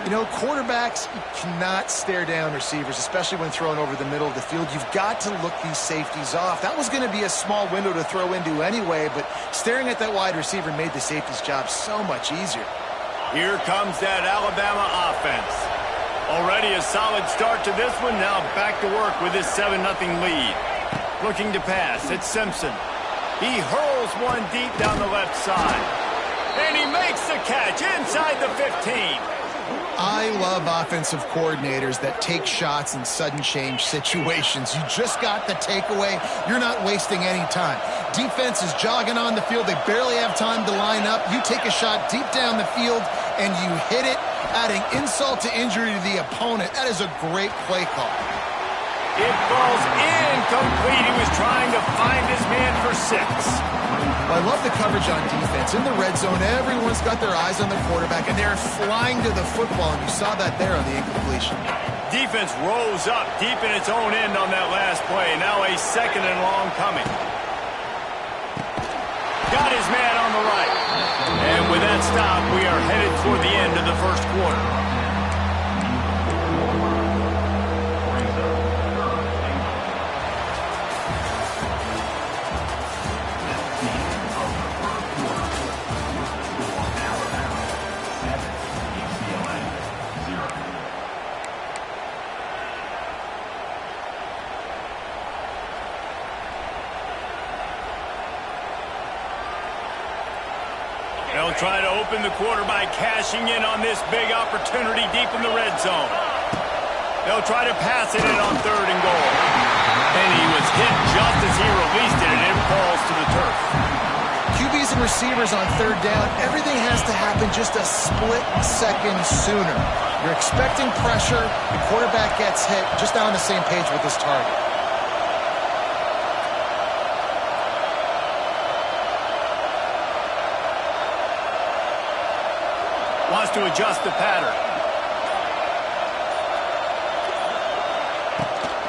You know, quarterbacks cannot stare down receivers, especially when thrown over the middle of the field. You've got to look these safeties off. That was going to be a small window to throw into anyway, but staring at that wide receiver made the safety's job so much easier. Here comes that Alabama offense. Already a solid start to this one. Now back to work with this 7-0 lead. Looking to pass. It's Simpson. He hurls one deep down the left side. And he makes the catch inside the 15. I love offensive coordinators that take shots in sudden change situations. You just got the takeaway. You're not wasting any time. Defense is jogging on the field. They barely have time to line up. You take a shot deep down the field, and you hit it, adding insult to injury to the opponent. That is a great play call. It falls incomplete. He was trying to find his man for 6. Well, I love the coverage on defense. In the red zone, everyone's got their eyes on the quarterback, and they're flying to the football, and you saw that there on the incompletion. Defense rose up deep in its own end on that last play. Now a 2nd and long coming. Got his man on the right. And with that stop, we are headed toward the end of the first quarter. They'll try to open the quarter by cashing in on this big opportunity deep in the red zone. They'll try to pass it in on 3rd and goal. And he was hit just as he released it, and it falls to the turf. QBs and receivers on 3rd down, everything has to happen just a split second sooner. You're expecting pressure, the quarterback gets hit, just not on the same page with his target. Wants to adjust the pattern.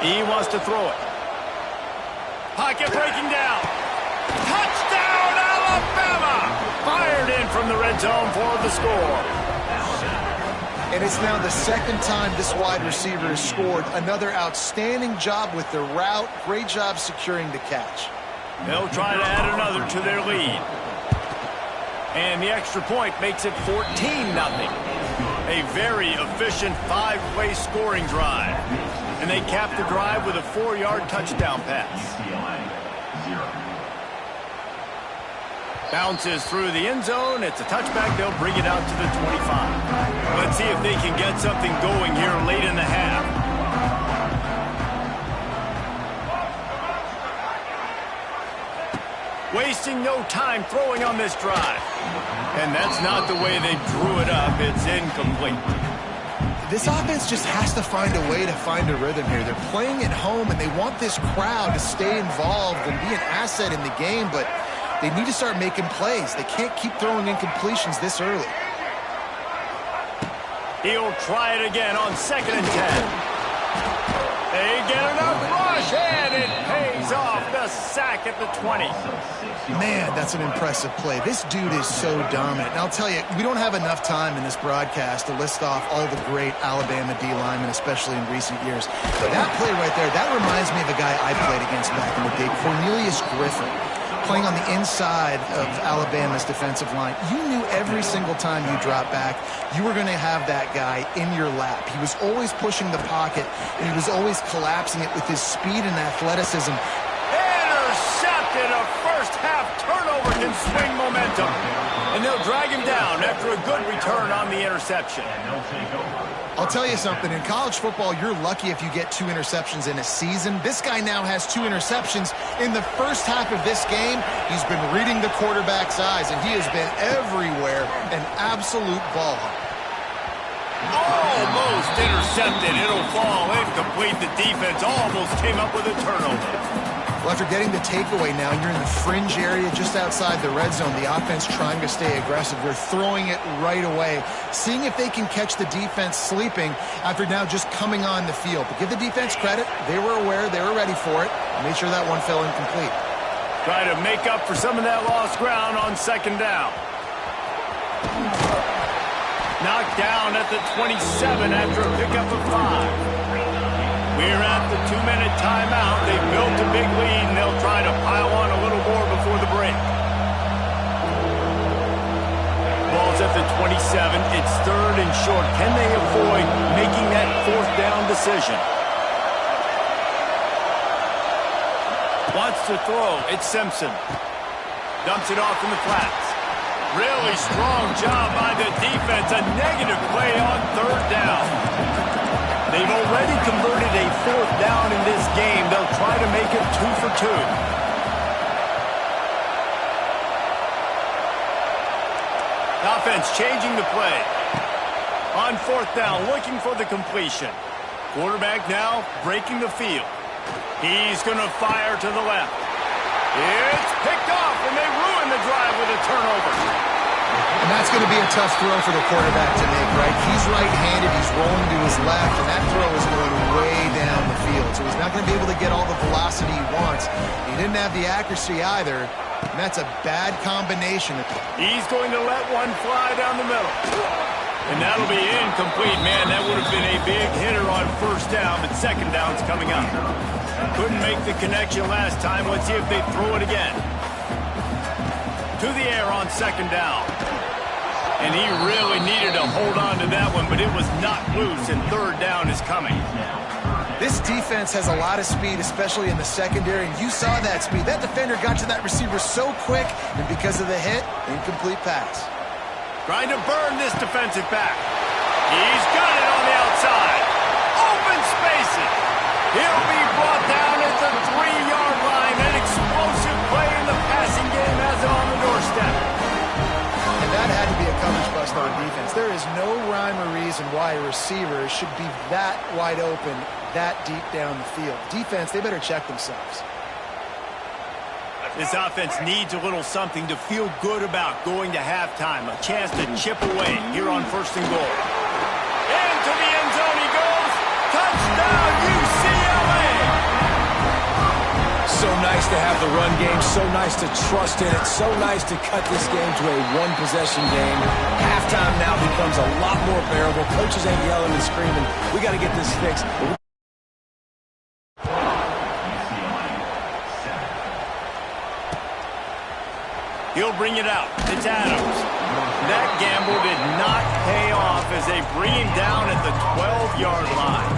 He wants to throw it. Pocket breaking down. Touchdown, Alabama! Fired in from the red zone for the score. And it's now the 2nd time this wide receiver has scored. Another outstanding job with the route. Great job securing the catch. They'll try to add another to their lead. And the extra point makes it 14-0. A very efficient 5-play scoring drive. And they cap the drive with a 4-yard touchdown pass. Bounces through the end zone. It's a touchback. They'll bring it out to the 25. Let's see if they can get something going here late in the half. Wasting no time throwing on this drive. And that's not the way they drew it up. It's incomplete. This offense just has to find a way to find a rhythm here. They're playing at home, and they want this crowd to stay involved and be an asset in the game, but they need to start making plays. They can't keep throwing incompletions this early. He'll try it again on 2nd and 10. They get enough rush, and it pays off. The sack at the 20. Man, that's an impressive play. This dude is so dominant. And I'll tell you, we don't have enough time in this broadcast to list off all the great Alabama D linemen, especially in recent years. That play right there, that reminds me of a guy I played against back in the day, Cornelius Griffin, playing on the inside of Alabama's defensive line. You knew every single time you dropped back, you were going to have that guy in your lap. He was always pushing the pocket, and he was always collapsing it with his speed and athleticism. Intercepted. A first-half turnover can swing momentum. And they'll drag him down after a good return on the interception. I'll tell you something. In college football, you're lucky if you get 2 interceptions in a season. This guy now has 2 interceptions. In the first half of this game, he's been reading the quarterback's eyes, and he has been everywhere, an absolute ball. Almost intercepted. It'll fall incomplete. The defense almost came up with a turnover. Well, after getting the takeaway now, you're in the fringe area just outside the red zone. The offense trying to stay aggressive. They're throwing it right away, seeing if they can catch the defense sleeping after now just coming on the field. But give the defense credit. They were aware. They were ready for it. Made sure that one fell incomplete. Try to make up for some of that lost ground on 2nd down. Knocked down at the 27 after a pickup of 5. We're at the 2-minute timeout. They've built a big lead, and they'll try to pile on a little more before the break. Ball's at the 27. It's 3rd and short. Can they avoid making that 4th down decision? Wants to throw. It's Simpson. Dumps it off in the flats. Really strong job by the defense. A negative play on 3rd down. They've already converted a 4th down in this game. They'll try to make it 2 for 2. Offense changing the play. On 4th down, looking for the completion. Quarterback now breaking the field. He's going to fire to the left. It's picked off, and they ruin the drive with a turnover. And that's going to be a tough throw for the quarterback to make, right? He's right-handed, he's rolling to his left, and that throw is going way down the field. So he's not going to be able to get all the velocity he wants. He didn't have the accuracy either, and that's a bad combination. He's going to let one fly down the middle. And that'll be incomplete, man. That would have been a big hitter on 1st down, but 2nd down's coming up. Couldn't make the connection last time. Let's see if they throw it again. To the air on 2nd down. And he really needed to hold on to that one, but it was not loose, and 3rd down is coming. This defense has a lot of speed, especially in the secondary, and you saw that speed. That defender got to that receiver so quick, and because of the hit, incomplete pass. Trying to burn this defensive back. He's got it on the outside. Open spaces. He'll be brought down at the 3-yard line. An explosive play in the passing game has him on the doorstep. And that had to be a coverage bust on defense. There is no rhyme or reason why a receiver should be that wide open, that deep down the field. Defense, they better check themselves. This offense needs a little something to feel good about going to halftime. A chance to chip away here on 1st and goal. Into the end zone he goes. Touchdown, UCLA! So nice to have the run game. So nice to trust in it. So nice to cut this game to a one-possession game. Halftime now becomes a lot more bearable. Coaches ain't yelling and screaming. We got to get this fixed. He'll bring it out. It's Adams. That gamble did not pay off as they bring him down at the 12-yard line.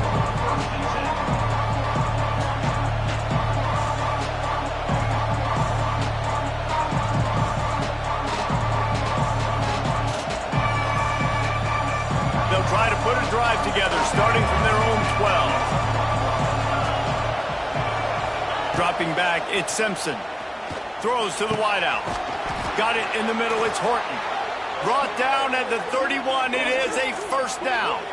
They'll try to put a drive together, starting from their own 12. Dropping back, it's Simpson. Throws to the wideout. Got it in the middle, it's Horton. Brought down at the 31, it is a 1st down.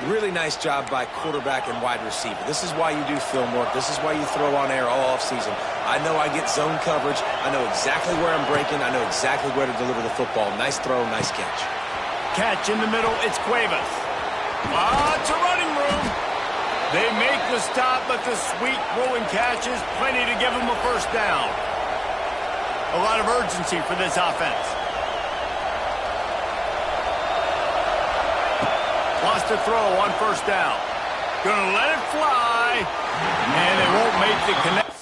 Really nice job by quarterback and wide receiver. This is why you do film work. This is why you throw on air all offseason. I know I get zone coverage. I know exactly where I'm breaking. I know exactly where to deliver the football. Nice throw, nice catch. Catch in the middle, it's Cuevas. Lots of running room. They make the stop, but the sweet rolling catch is plenty to give them a 1st down. A lot of urgency for this offense. Wants to throw on 1st down. Gonna let it fly, and they won't make the connect.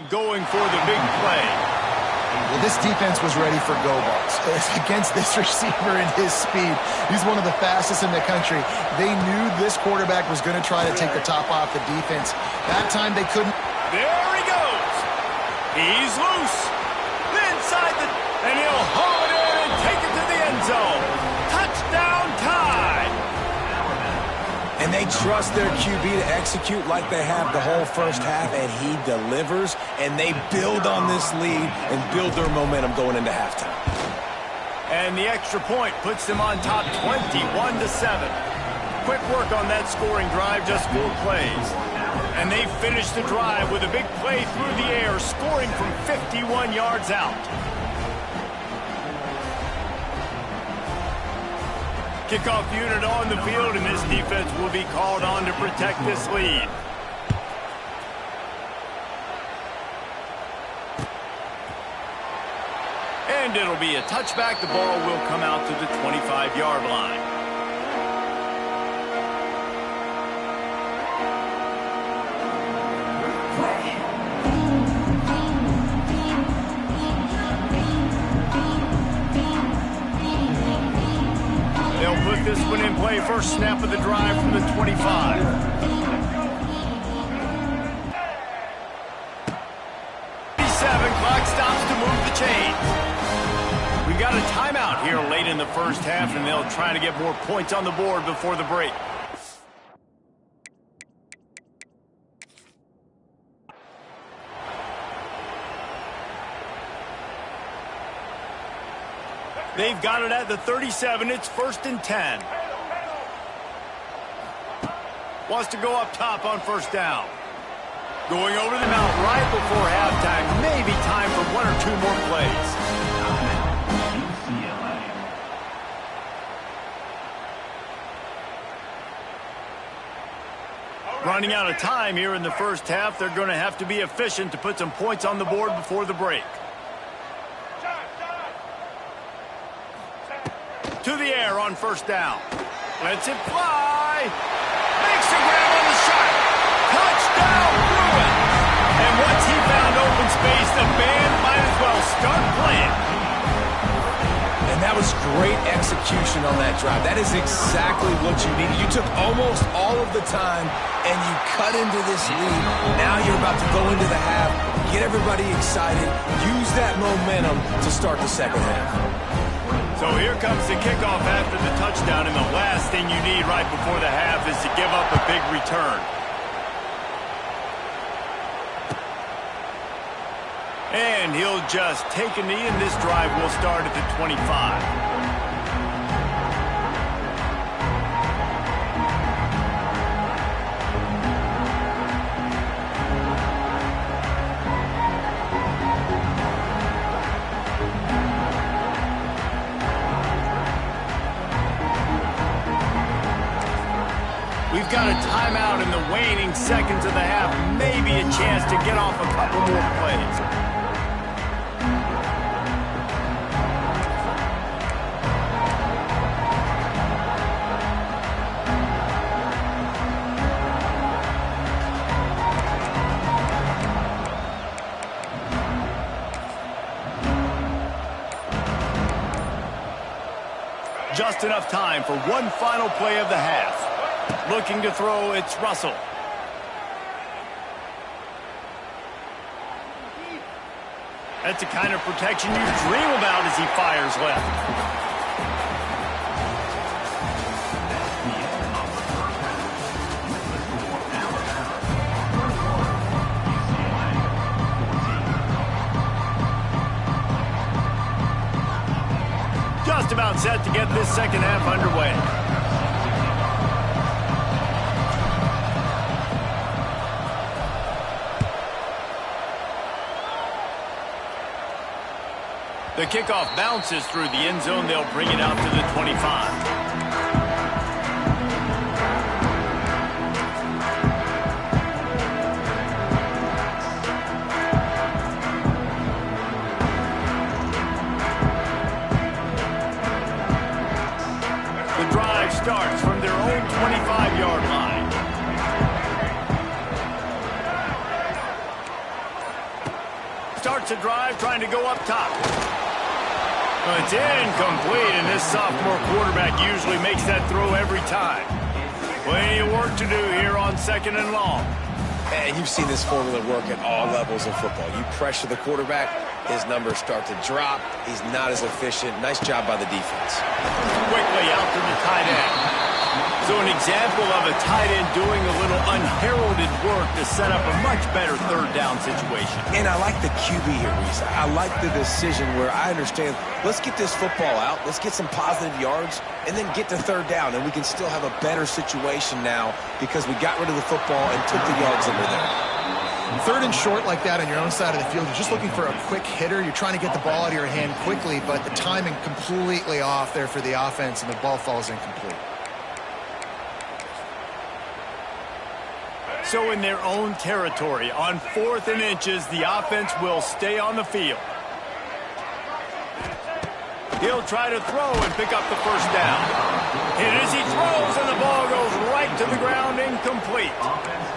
Going for the big play. Well, this defense was ready for go balls. Against this receiver and his speed, he's one of the fastest in the country. They knew this quarterback was going to try to take the top off the defense. That time they couldn't. There he goes. He's loose. Inside the, and he'll haul it in and take it to the end zone. Touchdown tie. And they trust their QB to execute like they have the whole 1st half, and he delivers, and they build on this lead and build their momentum going into halftime. And the extra point puts them on top 21-7. Quick work on that scoring drive, just 4 plays. And they finish the drive with a big play through the air, scoring from 51 yards out. Kickoff unit on the field, and this defense will be called on to protect this lead. And it'll be a touchback. The ball will come out to the 25-yard line. They'll put this one in play. 1st snap of the drive from the 25. Clock stops to move the chains. We got a timeout here late in the 1st half, and they'll try to get more points on the board before the break. They've got it at the 37. It's 1st and 10. Wants to go up top on 1st down. Going over the mountain right before halftime. Maybe time for 1 or 2 more plays. Running out of time here in the 1st half. They're going to have to be efficient to put some points on the board before the break. To the air on 1st down. Lets it fly. Makes the grab on the shot. Touchdown, Bruin. And once he found open space, the band might as well start playing. And that was great execution. execution on that drive. That is exactly what you needed. You took almost all of the time, and you cut into this lead. Now you're about to go into the half, get everybody excited, use that momentum to start the second half. So here comes the kickoff after the touchdown, and the last thing you need right before the half is to give up a big return. And he'll just take a knee, and this drive will start at the 25. We've got a timeout in the waning seconds of the half. Maybe a chance to get off a couple more plays. Just enough time for one final play of the half. Looking to throw, it's Russell. That's the kind of protection you dream about as he fires left. Just about set to get this second half underway. The kickoff bounces through the end zone. They'll bring it out to the 25. The drive starts from their own 25-yard line. Starts a drive trying to go up top. It's incomplete, and this sophomore quarterback usually makes that throw every time. Plenty of work to do here on second and long. And you've seen this formula work at all levels of football. You pressure the quarterback, his numbers start to drop. He's not as efficient. Nice job by the defense. Quickly out to the tight end. So an example of a tight end doing a little unheralded work to set up a much better third down situation. And I like the QB here, Reese. I like the decision where I understand, let's get this football out, let's get some positive yards, and then get to third down, and we can still have a better situation now because we got rid of the football and took the yards that were there. Third and short like that on your own side of the field, you're just looking for a quick hitter. You're trying to get the ball out of your hand quickly, but the timing completely off there for the offense, and the ball falls incomplete. So in their own territory, on 4th and inches, the offense will stay on the field. He'll try to throw and pick up the first down. And as he throws, and the ball goes right to the ground, incomplete.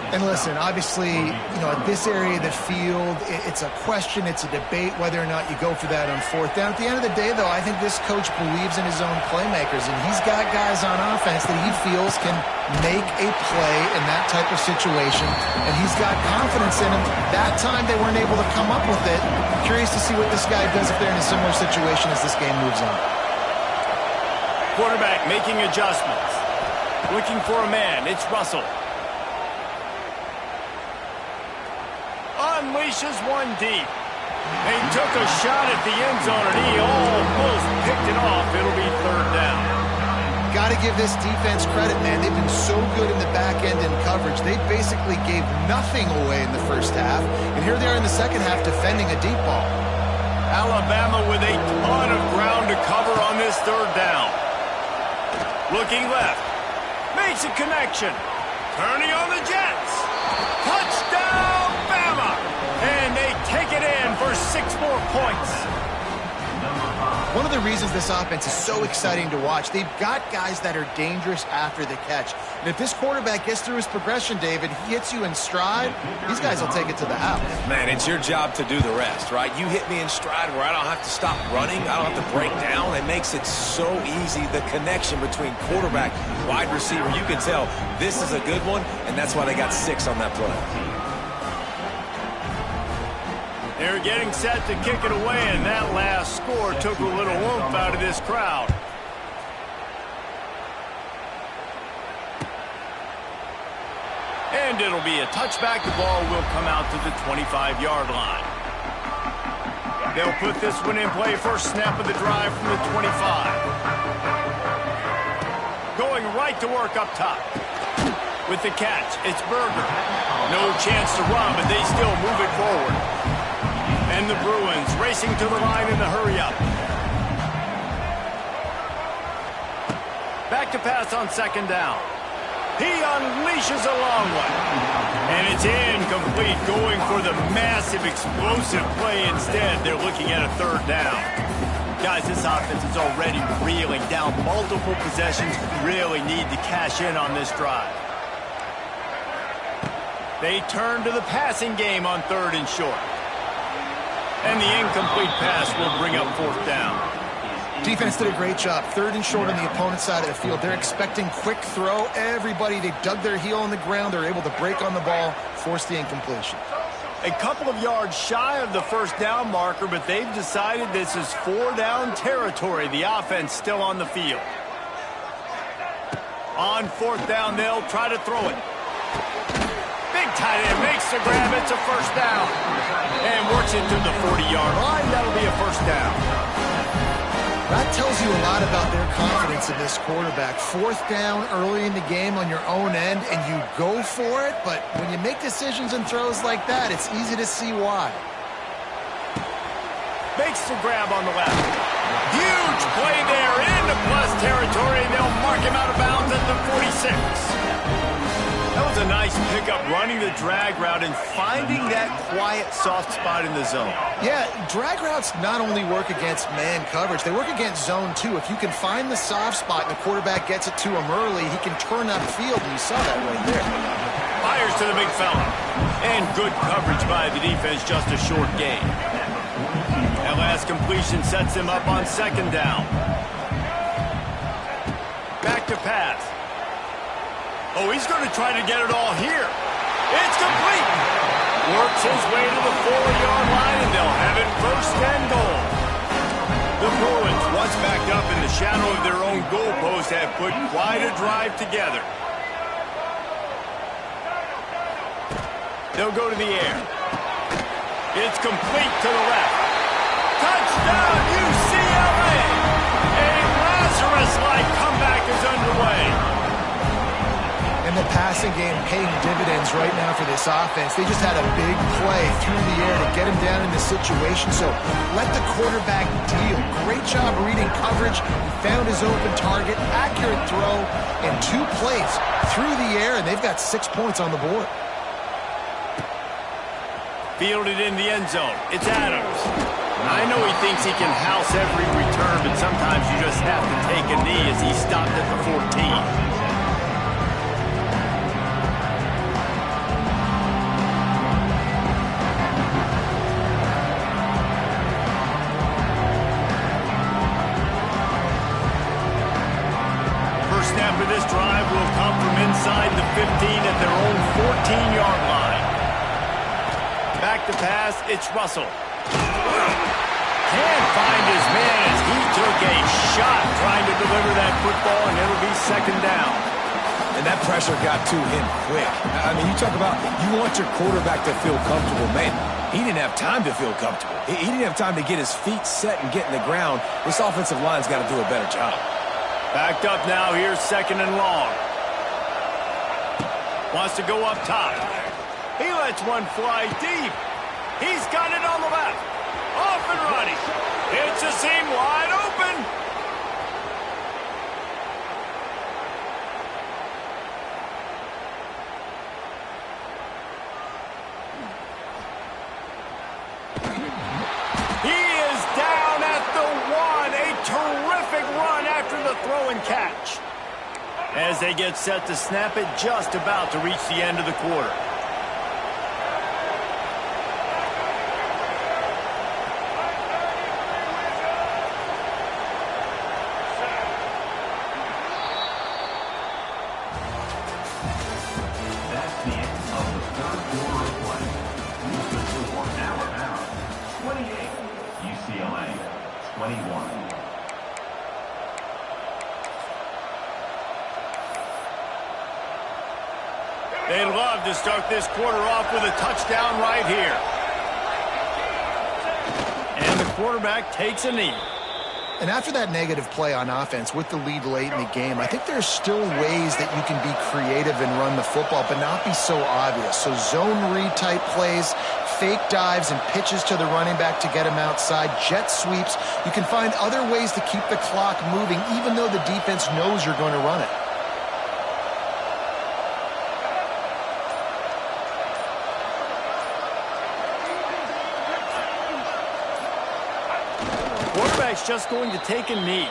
And listen, obviously, you know, at this area of the field, it's a question, it's a debate whether or not you go for that on 4th down. At the end of the day, though, I think this coach believes in his own playmakers, and he's got guys on offense that he feels can make a play in that type of situation, and he's got confidence in him. That time they weren't able to come up with it. Curious to see what this guy does if they're in a similar situation as this game moves on. Quarterback making adjustments. Looking for a man. It's Russell. Unleashes one deep. They took a shot at the end zone, and he almost picked it off. It'll be third down. Got to give this defense credit, man. They've been so good in the back end in coverage. They basically gave nothing away in the first half, and here they are in the second half defending a deep ball. Alabama with a ton of ground to cover on this third down. Looking left. Makes a connection. Turning on the Jets. Touchdown, Bama! And they take it in for 6 more points. One one of the reasons this offense is so exciting to watch. They've got guys that are dangerous after the catch. And if this quarterback gets through his progression, David, he hits you in stride, these guys will take it to the house. Man, it's your job to do the rest, right? You hit me in stride where I don't have to stop running. I don't have to break down. It makes it so easy, the connection between quarterback, wide receiver. You can tell this is a good one, and that's why they got 6 on that play. They're getting set to kick it away, and that last score took a little oomph out of this crowd. And it'll be a touchback. The ball will come out to the 25-yard line. They'll put this one in play. First snap of the drive from the 25. Going right to work up top. With the catch, it's Berger. No chance to run, but they still move it forward. And the Bruins racing to the line in the hurry-up. Back to pass on second down. He unleashes a long one. And it's incomplete, going for the massive, explosive play instead. They're looking at a third down. Guys, this offense is already reeling down multiple possessions. Really need to cash in on this drive. They turn to the passing game on third and short. And the incomplete pass will bring up fourth down. Defense did a great job. Third and short on the opponent's side of the field. They're expecting quick throw. Everybody, they dug their heel on the ground. They're able to break on the ball, force the incompletion. A couple of yards shy of the first down marker, but they've decided this is 4-down territory. The offense still on the field. On fourth down, they'll try to throw it. Big tight end makes the grab. It's a first down. And works it to the 40-yard line. That'll be a first down. That tells you a lot about their confidence in this quarterback. Fourth down early in the game on your own end, and you go for it. But when you make decisions and throws like that, it's easy to see why. Makes the grab on the left. Huge play there into plus territory, and they'll mark him out of bounds at the 46. That was a nice pickup, running the drag route and finding that quiet, soft spot in the zone. Yeah, drag routes not only work against man coverage, they work against zone too. If you can find the soft spot and the quarterback gets it to him early, he can turn upfield, and you saw that right there. Fires to the big fella. And good coverage by the defense, just a short gain. That last completion sets him up on second down. Back to pass. Oh, he's going to try to get it all here. It's complete. Works his way to the 4-yard line, and they'll have it first and goal. The Bruins, once backed up in the shadow of their own goalpost, have put quite a drive together. They'll go to the air. It's complete to the left. Touchdown, UCLA! A Lazarus-like comeback is underway. And the passing game paying dividends right now for this offense. They just had a big play through the air to get him down in the situation. So let the quarterback deal. Great job reading coverage. He found his open target, accurate throw, and 2 plays through the air, and they've got 6 points on the board. Fielded in the end zone. It's Adams. I know he thinks he can house every return, but sometimes you just have to take a knee as he stopped at the 14. Snap of this drive will come from inside the 15 at their own 14-yard line. Back to pass, it's Russell. Can't find his man as he took a shot trying to deliver that football, and it'll be second down. And that pressure got to him quick. I mean, you talk about you want your quarterback to feel comfortable. Man, he didn't have time to feel comfortable. He didn't have time to get his feet set and get in the ground. This offensive line's got to do a better job. Backed up now, here's second and long. Wants to go up top. He lets one fly deep. He's got it on the left. Off and running. It's a seam wide open. He is down at the 1. A throw and catch. As they get set to snap it, just about to reach the end of the quarter. That's the end of the third quarter of play. Houston score Alabama 28, UCLA 21. They'd love to start this quarter off with a touchdown right here. And the quarterback takes a knee. And after that negative play on offense with the lead late in the game, I think there's still ways that you can be creative and run the football, but not be so obvious. So zone read type plays, fake dives and pitches to the running back to get him outside, jet sweeps. You can find other ways to keep the clock moving, even though the defense knows you're going to run it. Quarterback's just going to take a knee.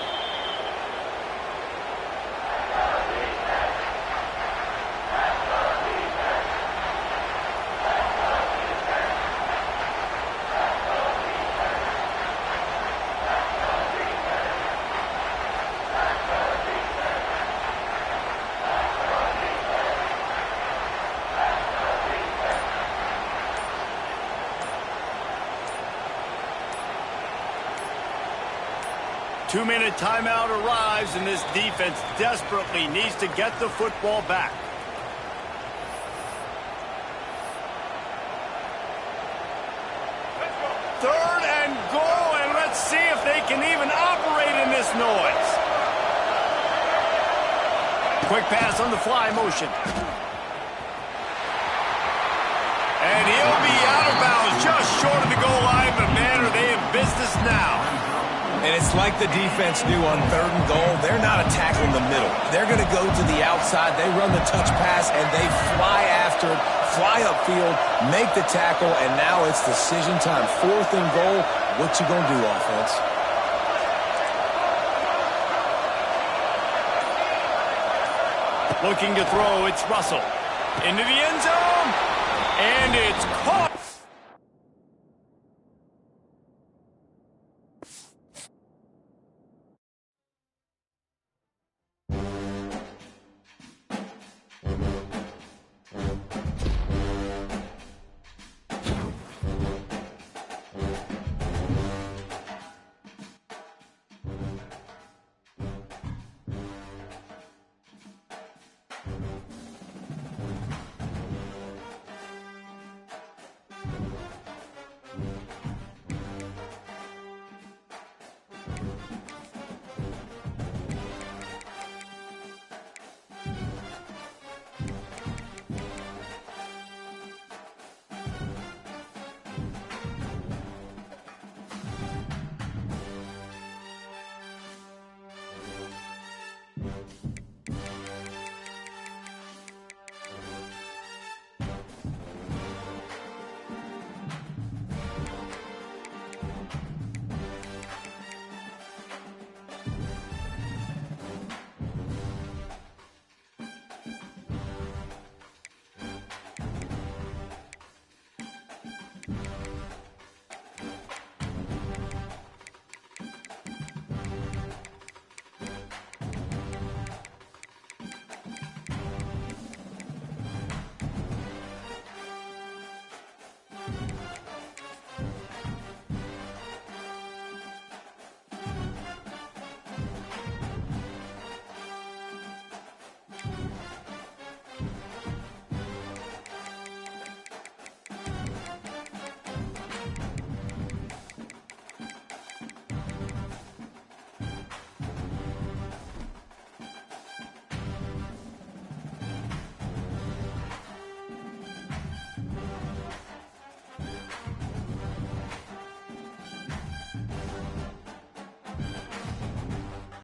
Two-minute timeout arrives, and this defense desperately needs to get the football back. Third and goal, and let's see if they can even operate in this noise. Quick pass on the fly motion. And he'll be out of bounds just short of the goal line, but man, are they in business now. And it's like the defense knew on third and goal. They're not attacking the middle. They're going to go to the outside. They run the touch pass, and they fly after it, fly upfield, make the tackle, and now it's decision time. Fourth and goal. What you going to do, offense? Looking to throw, it's Russell. Into the end zone, and it's caught.